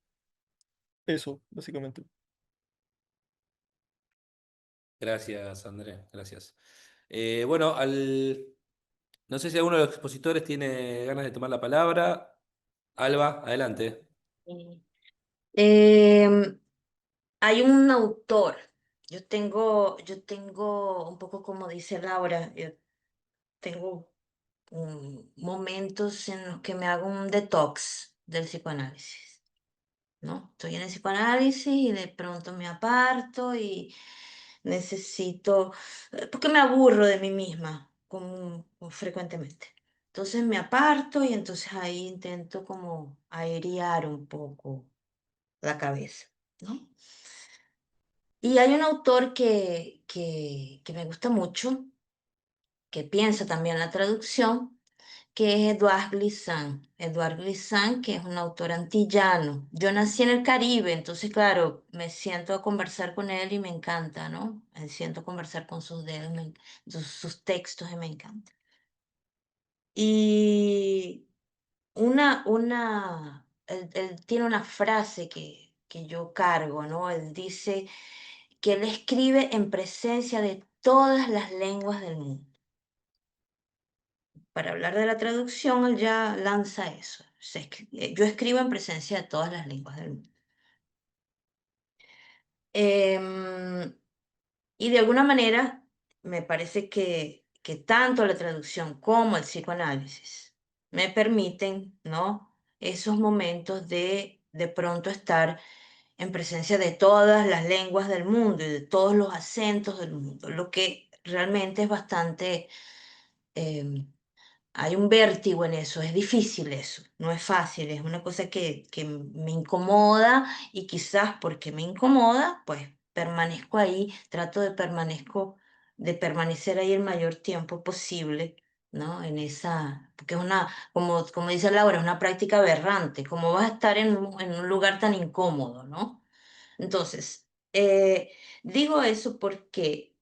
Eso, básicamente. Gracias, André. Gracias. Bueno, no sé si alguno de los expositores tiene ganas de tomar la palabra. Alba, adelante. Em, Hay un autor, yo tengo un poco como dice Laura, yo tengo momentos en los que me hago un detox del psicoanálisis, ¿no? Estoy en el psicoanálisis y de pronto me aparto y necesito, porque me aburro de mí misma frecuentemente. Entonces me aparto y entonces ahí intento como airear un poco la cabeza, ¿no? Y hay un autor que me gusta mucho, que piensa también la traducción, que es Edouard Glissant. Edouard Glissant, que es un autor antillano. Yo nací en el Caribe, entonces, claro, me siento a conversar con él y me encanta, ¿no? Me siento a conversar con sus dedos, sus textos y me encanta. Y él tiene una frase que yo cargo, ¿no? Él dice que él escribe en presencia de todas las lenguas del mundo. Para hablar de la traducción, él ya lanza eso. Yo escribo en presencia de todas las lenguas del mundo. Em, y de alguna manera, me parece que tanto la traducción como el psicoanálisis me permiten, ¿no? Esos momentos de pronto estar en presencia de todas las lenguas del mundo y de todos los acentos del mundo, lo que realmente es bastante hay un vértigo en eso, es difícil eso, no es fácil, es una cosa que me incomoda y quizás porque me incomoda, pues permanezco ahí, trato de permanecer ahí el mayor tiempo posible, ¿no? En esa, porque es una, como dice Laura, es una práctica aberrante, como vas a estar en un lugar tan incómodo, ¿no? Entonces, digo eso porque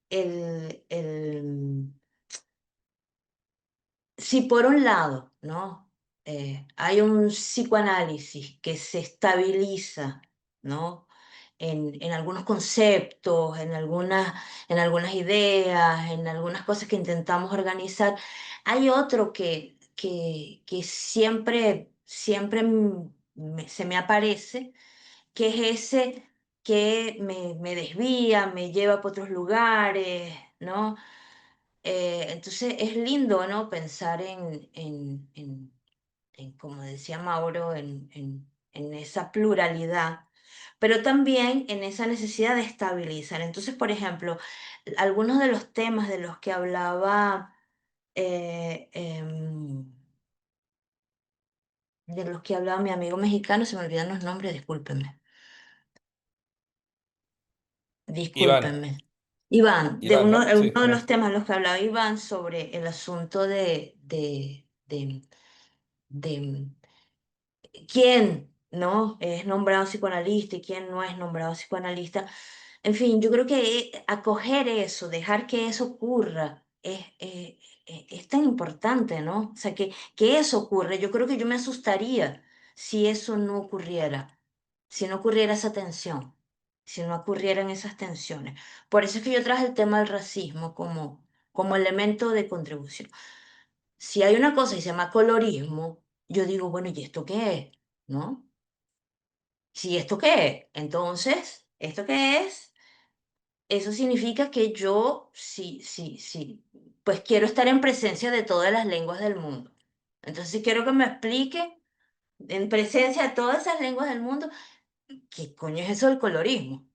si por un lado, ¿no? Hay un psicoanálisis que se estabiliza, ¿no? En algunos conceptos, en algunas ideas, en algunas cosas que intentamos organizar, hay otro que siempre se me aparece, que es ese que me desvía, me lleva para otros lugares, ¿no? Entonces es lindo, ¿no? Pensar como decía Mauro, en esa pluralidad, pero también en esa necesidad de estabilizar. Entonces, por ejemplo, algunos de los temas de los que hablaba, eh, em, de los que hablaba mi amigo mexicano, se me olvidan los nombres, discúlpenme. Iván, Discúlpenme. Iván, Iván, ¿no? uno Sí, de Iván. los temas los que hablaba Iván sobre el asunto de quién, ¿no? Es nombrado psicoanalista y quién no es nombrado psicoanalista. En fin, yo creo que acoger eso, dejar que eso ocurra, es tan importante, ¿no? O sea, que eso ocurre. Yo creo que yo me asustaría si eso no ocurriera, si no ocurriera esa tensión, si no ocurrieran esas tensiones. Por eso es que yo traje el tema del racismo como elemento de contribución. Si hay una cosa y se llama colorismo, yo digo, bueno, ¿y esto qué es? ¿No? Si esto qué es, entonces, ¿esto qué es? Eso significa que yo, sí, sí, sí, pues quiero estar en presencia de todas las lenguas del mundo. Entonces, si quiero que me explique en presencia de todas esas lenguas del mundo, ¿qué coño es eso del colorismo?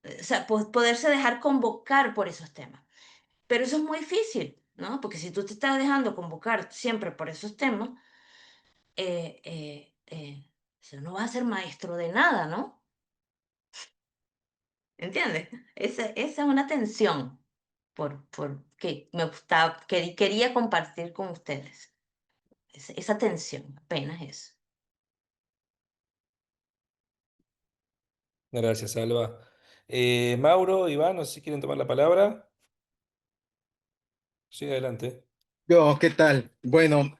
O sea, poderse dejar convocar por esos temas. Pero eso es muy difícil, ¿no? Porque si tú te estás dejando convocar siempre por esos temas, eso no va a ser maestro de nada, ¿no? ¿Entiendes? Esa es una tensión que me gustaba, que quería compartir con ustedes. Esa tensión, apenas eso. Gracias, Alba. Mauro, Iván, no sé si quieren tomar la palabra. Sí, adelante. Yo, ¿qué tal? Bueno,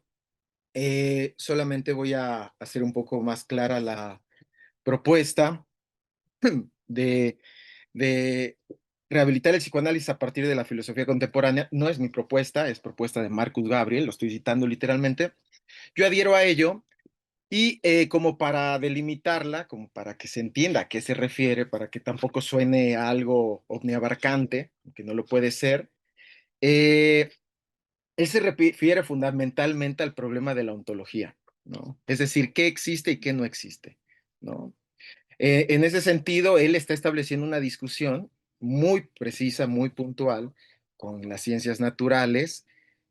solamente voy a hacer un poco más clara la propuesta de, de rehabilitar el psicoanálisis a partir de la filosofía contemporánea. No es mi propuesta, es propuesta de Marcus Gabriel, lo estoy citando literalmente. Yo adhiero a ello y como para delimitarla, como para que se entienda a qué se refiere, para que tampoco suene a algo omniabarcante, que no lo puede ser, eh, él se refiere fundamentalmente al problema de la ontología, ¿no? Es decir, qué existe y qué no existe, ¿no? En ese sentido, él está estableciendo una discusión muy precisa, muy puntual con las ciencias naturales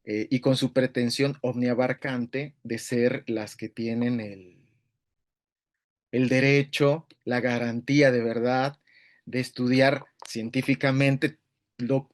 y con su pretensión omniabarcante de ser las que tienen el derecho, la garantía de verdad de estudiar científicamente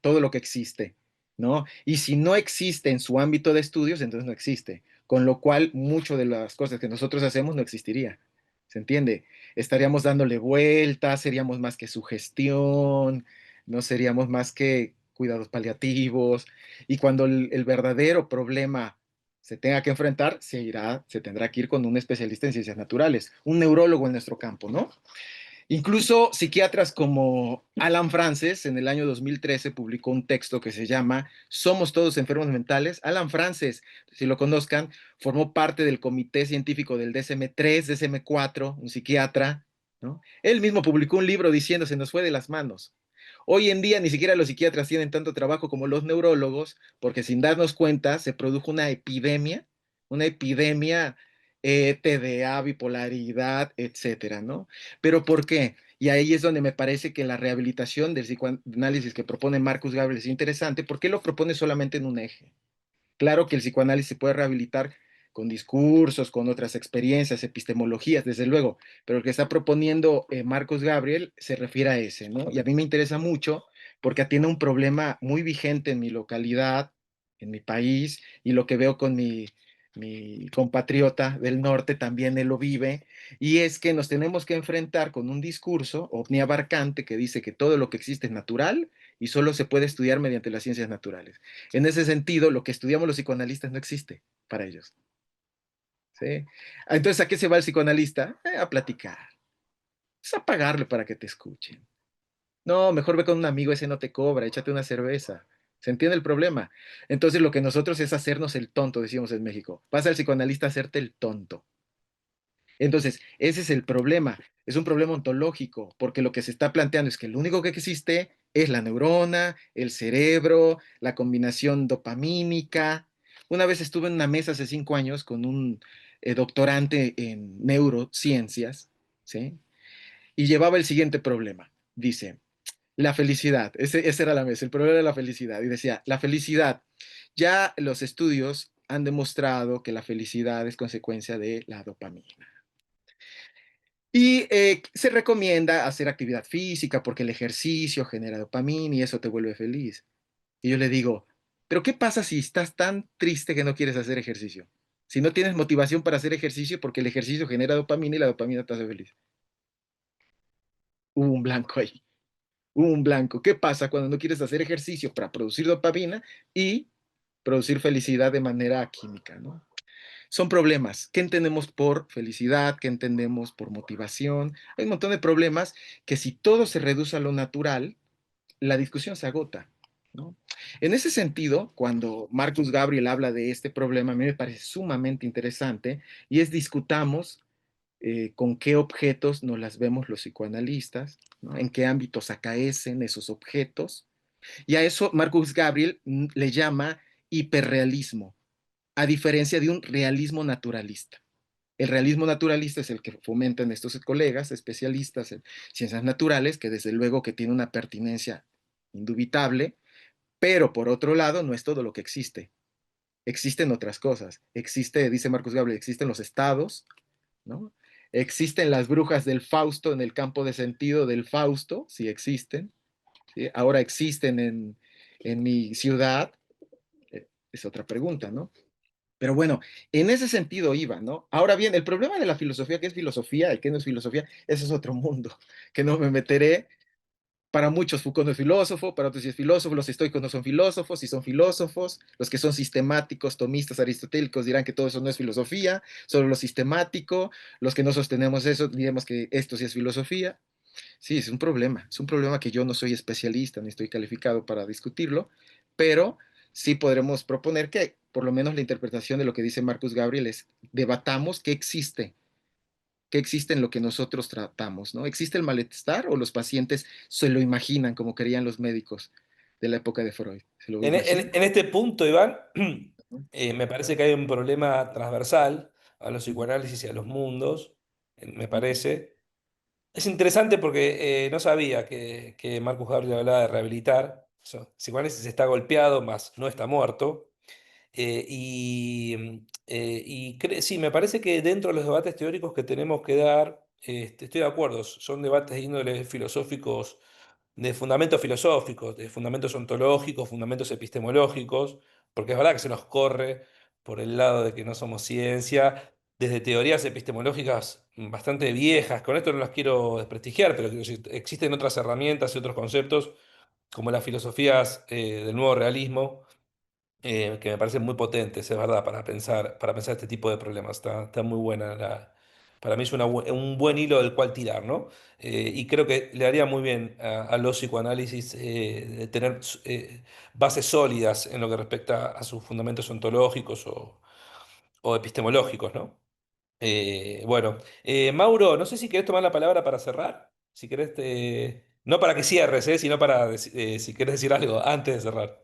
todo lo que existe, ¿no? Y si no existe en su ámbito de estudios, entonces no existe, con lo cual mucho de las cosas que nosotros hacemos no existiría, ¿se entiende? Estaríamos dándole vueltas, seríamos más que sugestión, no seríamos más que cuidados paliativos, y cuando el verdadero problema se tenga que enfrentar, se tendrá que ir con un especialista en ciencias naturales, un neurólogo en nuestro campo, ¿no? Incluso psiquiatras como Alan Frances en el año 2013 publicó un texto que se llama Somos todos enfermos mentales. Alan Frances, si lo conozcan, formó parte del comité científico del DSM-3, DSM-4, un psiquiatra, ¿no? Él mismo publicó un libro diciendo se nos fue de las manos. Hoy en día ni siquiera los psiquiatras tienen tanto trabajo como los neurólogos, porque sin darnos cuenta se produjo una epidemia TDA, bipolaridad, etcétera, ¿no? ¿Pero por qué? Y ahí es donde me parece que la rehabilitación del psicoanálisis que propone Marcus Gabriel es interesante, porque lo propone solamente en un eje, Claro que el psicoanálisis se puede rehabilitar con discursos, con otras experiencias, epistemologías, desde luego, pero el que está proponiendo Marcus Gabriel se refiere a ese, ¿no? Y a mí me interesa mucho porque atiende un problema muy vigente en mi localidad, en mi país, y lo que veo con mi compatriota del norte, también él lo vive, y es que nos tenemos que enfrentar con un discurso omniabarcante que dice que todo lo que existe es natural y solo se puede estudiar mediante las ciencias naturales. En ese sentido, lo que estudiamos los psicoanalistas no existe para ellos. ¿Sí? Entonces, ¿a qué se va el psicoanalista? A platicar. Es a pagarle para que te escuchen. No, mejor ve con un amigo, ese no te cobra, échate una cerveza. ¿Se entiende el problema? Entonces, lo que nosotros es hacernos el tonto, decimos en México. Pasa al psicoanalista a hacerte el tonto. Entonces, ese es el problema. Es un problema ontológico, porque lo que se está planteando es que lo único que existe es la neurona, el cerebro, la combinación dopamínica. Una vez estuve en una mesa hace 5 años con un doctorante en neurociencias, ¿sí? Y llevaba el siguiente problema. Dice, la felicidad, ese era la mesa, el problema de la felicidad. Y decía, la felicidad, ya los estudios han demostrado que la felicidad es consecuencia de la dopamina. Y se recomienda hacer actividad física porque el ejercicio genera dopamina y eso te vuelve feliz. Y yo le digo, pero ¿qué pasa si estás tan triste que no quieres hacer ejercicio? Si no tienes motivación para hacer ejercicio porque el ejercicio genera dopamina y la dopamina te hace feliz. Hubo un blanco ahí. Hubo un blanco. ¿Qué pasa cuando no quieres hacer ejercicio para producir dopamina y producir felicidad de manera química, ¿no? Son problemas. ¿Qué entendemos por felicidad? ¿Qué entendemos por motivación? Hay un montón de problemas que si todo se reduce a lo natural, la discusión se agota, ¿no? En ese sentido, cuando Marcus Gabriel habla de este problema, a mí me parece sumamente interesante y es discutamos con qué objetos nos las vemos los psicoanalistas, ¿no? En qué ámbitos acaecen esos objetos. Y a eso Marcus Gabriel le llama hiperrealismo, a diferencia de un realismo naturalista. El realismo naturalista es el que fomentan estos colegas especialistas en ciencias naturales, que desde luego que tiene una pertinencia indubitable, pero por otro lado no es todo lo que existe. Existen otras cosas. Existe, dice Marcus Gabriel, existen los estados, ¿no? Existen las brujas del Fausto en el campo de sentido del Fausto, sí existen. ¿Sí? Ahora existen en mi ciudad, es otra pregunta, ¿no? Pero bueno, en ese sentido iba, ¿no? Ahora bien, el problema de la filosofía, ¿qué es filosofía y qué no es filosofía? Ese es otro mundo, que no me meteré. Para muchos Foucault no es filósofo, para otros sí es filósofo, los estoicos no son filósofos, sí son filósofos, los que son sistemáticos, tomistas, aristotélicos dirán que todo eso no es filosofía, solo lo sistemático, los que no sostenemos eso diremos que esto sí es filosofía. Sí, es un problema que yo no soy especialista ni estoy calificado para discutirlo, pero sí podremos proponer que por lo menos la interpretación de lo que dice Marcus Gabriel es debatamos qué existe en lo que nosotros tratamos, ¿no? ¿Existe el malestar o los pacientes se lo imaginan como querían los médicos de la época de Freud? ¿Se lo imaginan? En este punto, Iván, me parece que hay un problema transversal a los psicoanálisis y a los mundos, me parece. Es interesante porque no sabía que Marcus Gabriel hablaba de rehabilitar. Psicoanálisis está golpeado, más no está muerto. Sí, me parece que dentro de los debates teóricos que tenemos que dar, estoy de acuerdo, son debates de índole filosóficos, de fundamentos filosóficos, de fundamentos ontológicos, fundamentos epistemológicos, porque es verdad que se nos corre por el lado de que no somos ciencia, desde teorías epistemológicas bastante viejas, con esto no las quiero desprestigiar, pero quiero decir, existen otras herramientas y otros conceptos, como las filosofías del nuevo realismo, que me parecen muy potentes, es verdad, para pensar este tipo de problemas. Está muy buena para mí es un buen hilo del cual tirar, ¿no? Y creo que le haría muy bien a los psicoanálisis de tener bases sólidas en lo que respecta a sus fundamentos ontológicos o epistemológicos, ¿no? Bueno, Mauro, no sé si querés tomar la palabra para cerrar. Si querés, no para que cierres, sino para si querés decir algo antes de cerrar.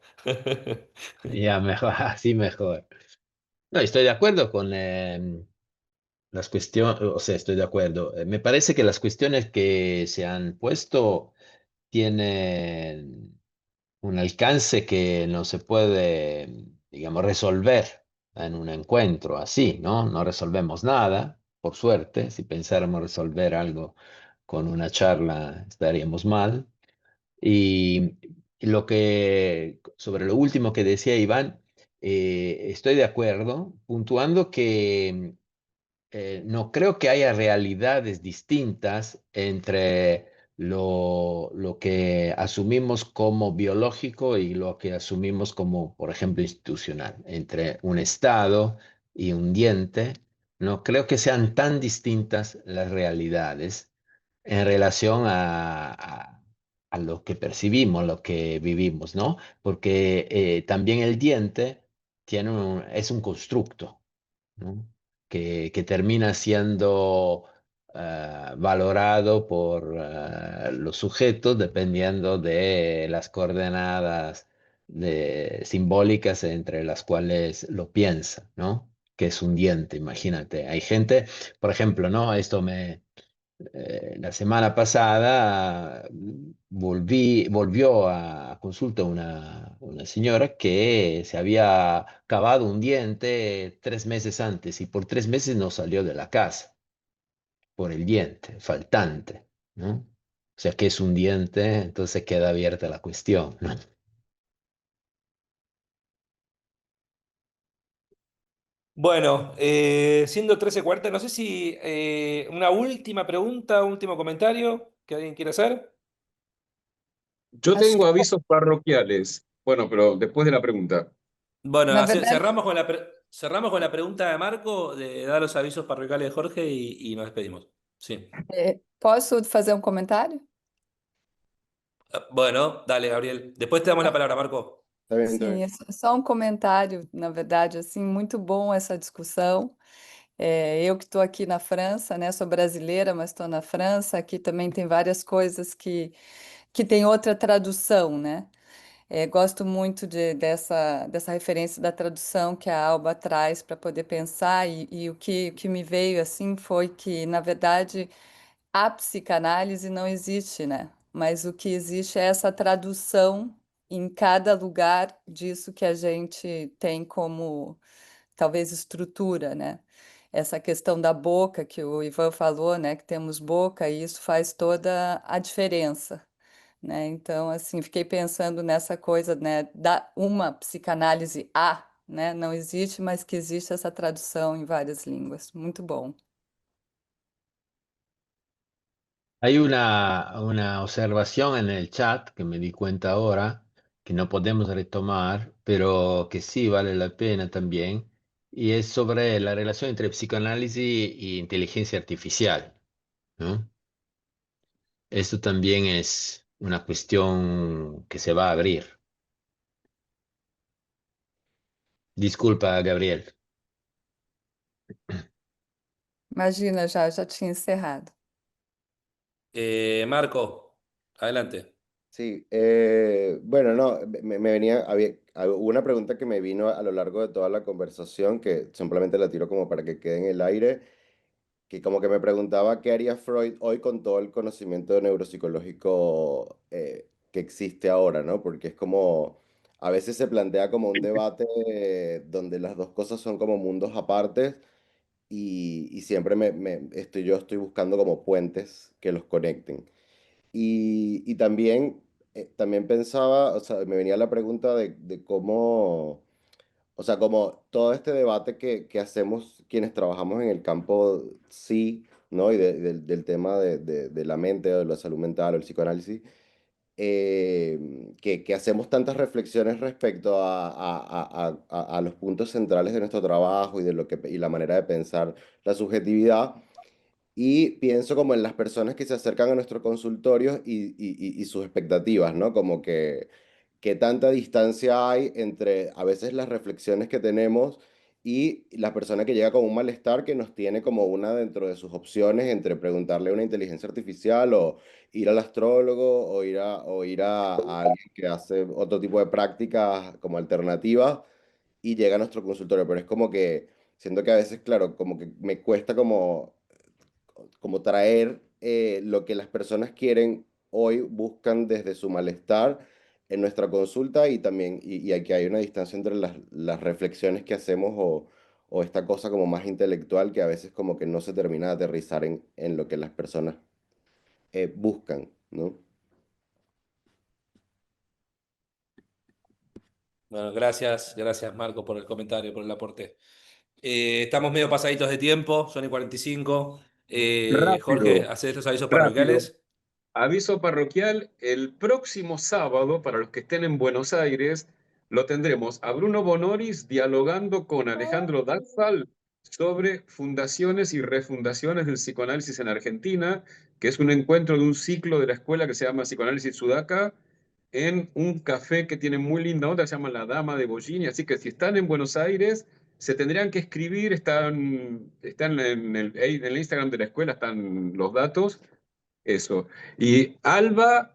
Ya mejor, así mejor. No, estoy de acuerdo con las cuestiones, o sea, estoy de acuerdo. Me parece que las cuestiones que se han puesto tienen un alcance que no se puede digamos, resolver en un encuentro así, ¿no? No resolvemos nada, por suerte. Si pensáramos resolver algo con una charla, estaríamos mal. Y sobre lo último que decía Iván, estoy de acuerdo, puntuando que no creo que haya realidades distintas entre lo que asumimos como biológico y lo que asumimos como, por ejemplo, institucional, entre un Estado y un diente. No creo que sean tan distintas las realidades en relación a lo que percibimos, lo que vivimos, ¿no? Porque también el diente es un constructo, ¿no? Que termina siendo valorado por los sujetos dependiendo de las coordenadas simbólicas entre las cuales lo piensa, ¿no? Que es un diente, imagínate. Hay gente, por ejemplo, ¿no? La semana pasada volvió a consulta una señora que se había cavado un diente 3 meses antes y por 3 meses no salió de la casa por el diente faltante, ¿no? O sea, que es un diente, entonces queda abierta la cuestión, ¿no? Bueno, siendo 13:40, no sé si una última pregunta, último comentario que alguien quiera hacer. Yo Acho tengo que, avisos parroquiales. Bueno, pero después de la pregunta. Bueno, na verdade, cerramos con la pregunta de Marco, de dar los avisos parroquiales de Jorge y nos despedimos. Sí. posso fazer um comentário? Bueno, dale, Gabriel. Después te damos la palabra, Marco. Está bien, está Sim, bien. é só um comentário, na verdade, assim, muito bom essa discussão. Eu que estou aqui na França, né, sou brasileira, mas estou na França, aqui também tem várias coisas que tem outra tradução, né? Gosto muito dessa referência da tradução que a Alba traz para poder pensar, e o que me veio assim foi que, na verdade, a psicanálise não existe, né? Mas o que existe é essa tradução em cada lugar disso que a gente tem como, talvez, estrutura, né? Essa questão da boca que o Ivan falou, né? Que temos boca e isso faz toda a diferença, né? Então, assim, fiquei pensando nessa coisa, né? Da uma psicanálise né? Não existe, mas que existe essa tradução em várias línguas. Muito bom. Hay una observación en el chat que me di cuenta ahora, que no podemos retomar, pero que sí vale la pena también, y es sobre la relación entre psicoanálisis y inteligencia artificial, ¿no? Esto también es una cuestión que se va a abrir. Disculpa, Gabriel. Imagina, já tinha encerrado. Marco, adelante. Sí, bueno, no, me venía, hubo una pregunta que me vino a lo largo de toda la conversación, que simplemente la tiro como para que quede en el aire, que como que me preguntaba qué haría Freud hoy con todo el conocimiento neuropsicológico que existe ahora, ¿no? Porque es como, a veces se plantea como un debate donde las dos cosas son como mundos apartes y siempre yo estoy buscando como puentes que los conecten. Y también, también pensaba, o sea, me venía la pregunta de cómo, o sea, como todo este debate que hacemos quienes trabajamos en el campo sí, ¿no? Y del tema de la mente o de la salud mental o el psicoanálisis, que hacemos tantas reflexiones respecto a los puntos centrales de nuestro trabajo y, y la manera de pensar la subjetividad. Y pienso como en las personas que se acercan a nuestros consultorios y sus expectativas, ¿no? Como que qué tanta distancia hay entre a veces las reflexiones que tenemos y la persona que llega con un malestar que nos tiene como una dentro de sus opciones entre preguntarle a una inteligencia artificial o ir al astrólogo o ir a alguien que hace otro tipo de prácticas como alternativas y llega a nuestro consultorio. Pero es como que siento que a veces, claro, como que me cuesta como traer lo que las personas quieren hoy, buscan desde su malestar, en nuestra consulta y también, y aquí hay una distancia entre las reflexiones que hacemos o esta cosa como más intelectual que a veces como que no se termina de aterrizar en lo que las personas buscan, ¿no? Bueno, gracias Marco por el comentario, por el aporte. Estamos medio pasaditos de tiempo, son y 45. Jorge, Rápido, ¿haces los avisos rápido. parroquiales? Aviso parroquial, el próximo sábado, para los que estén en Buenos Aires, lo tendremos a Bruno Bonoris dialogando con Alejandro Datzal sobre fundaciones y refundaciones del psicoanálisis en Argentina, que es un encuentro de un ciclo de la escuela que se llama Psicoanálisis Sudaca, en un café que tiene muy linda onda, se llama La Dama de Bollini, así que si están en Buenos Aires, se tendrían que escribir, están en el Instagram de la escuela, están los datos. Eso. Y Alba,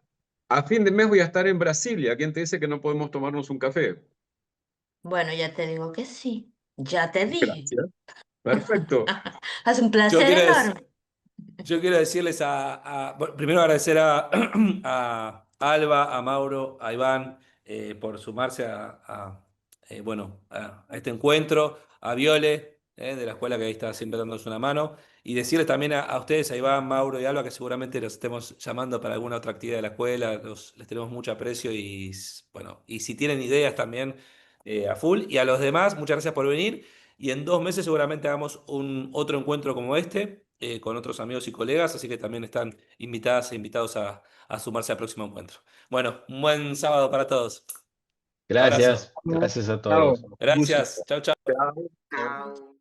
a fin de mes voy a estar en Brasilia. ¿Quién te dice que no podemos tomarnos un café? Bueno, ya te digo que sí. Ya te dije. Gracias. Perfecto. Es un Yo placer quiero, enorme. yo quiero decirles bueno, primero agradecer a Alba, a Mauro, a Iván por sumarse bueno, a este encuentro, a Viole de la escuela que ahí está siempre dándonos una mano, y decirles también a ustedes, a Iván, Mauro y Alba, que seguramente los estemos llamando para alguna otra actividad de la escuela, les tenemos mucho aprecio y bueno, y si tienen ideas también a full, y a los demás, muchas gracias por venir. Y en 2 meses seguramente hagamos otro encuentro como este, con otros amigos y colegas, así que también están invitadas e invitados a sumarse al próximo encuentro. Bueno, un buen sábado para todos. Abrazo. Gracias a Chao. todos. Gusto. Gracias. Chau, chau. Chao. Chao.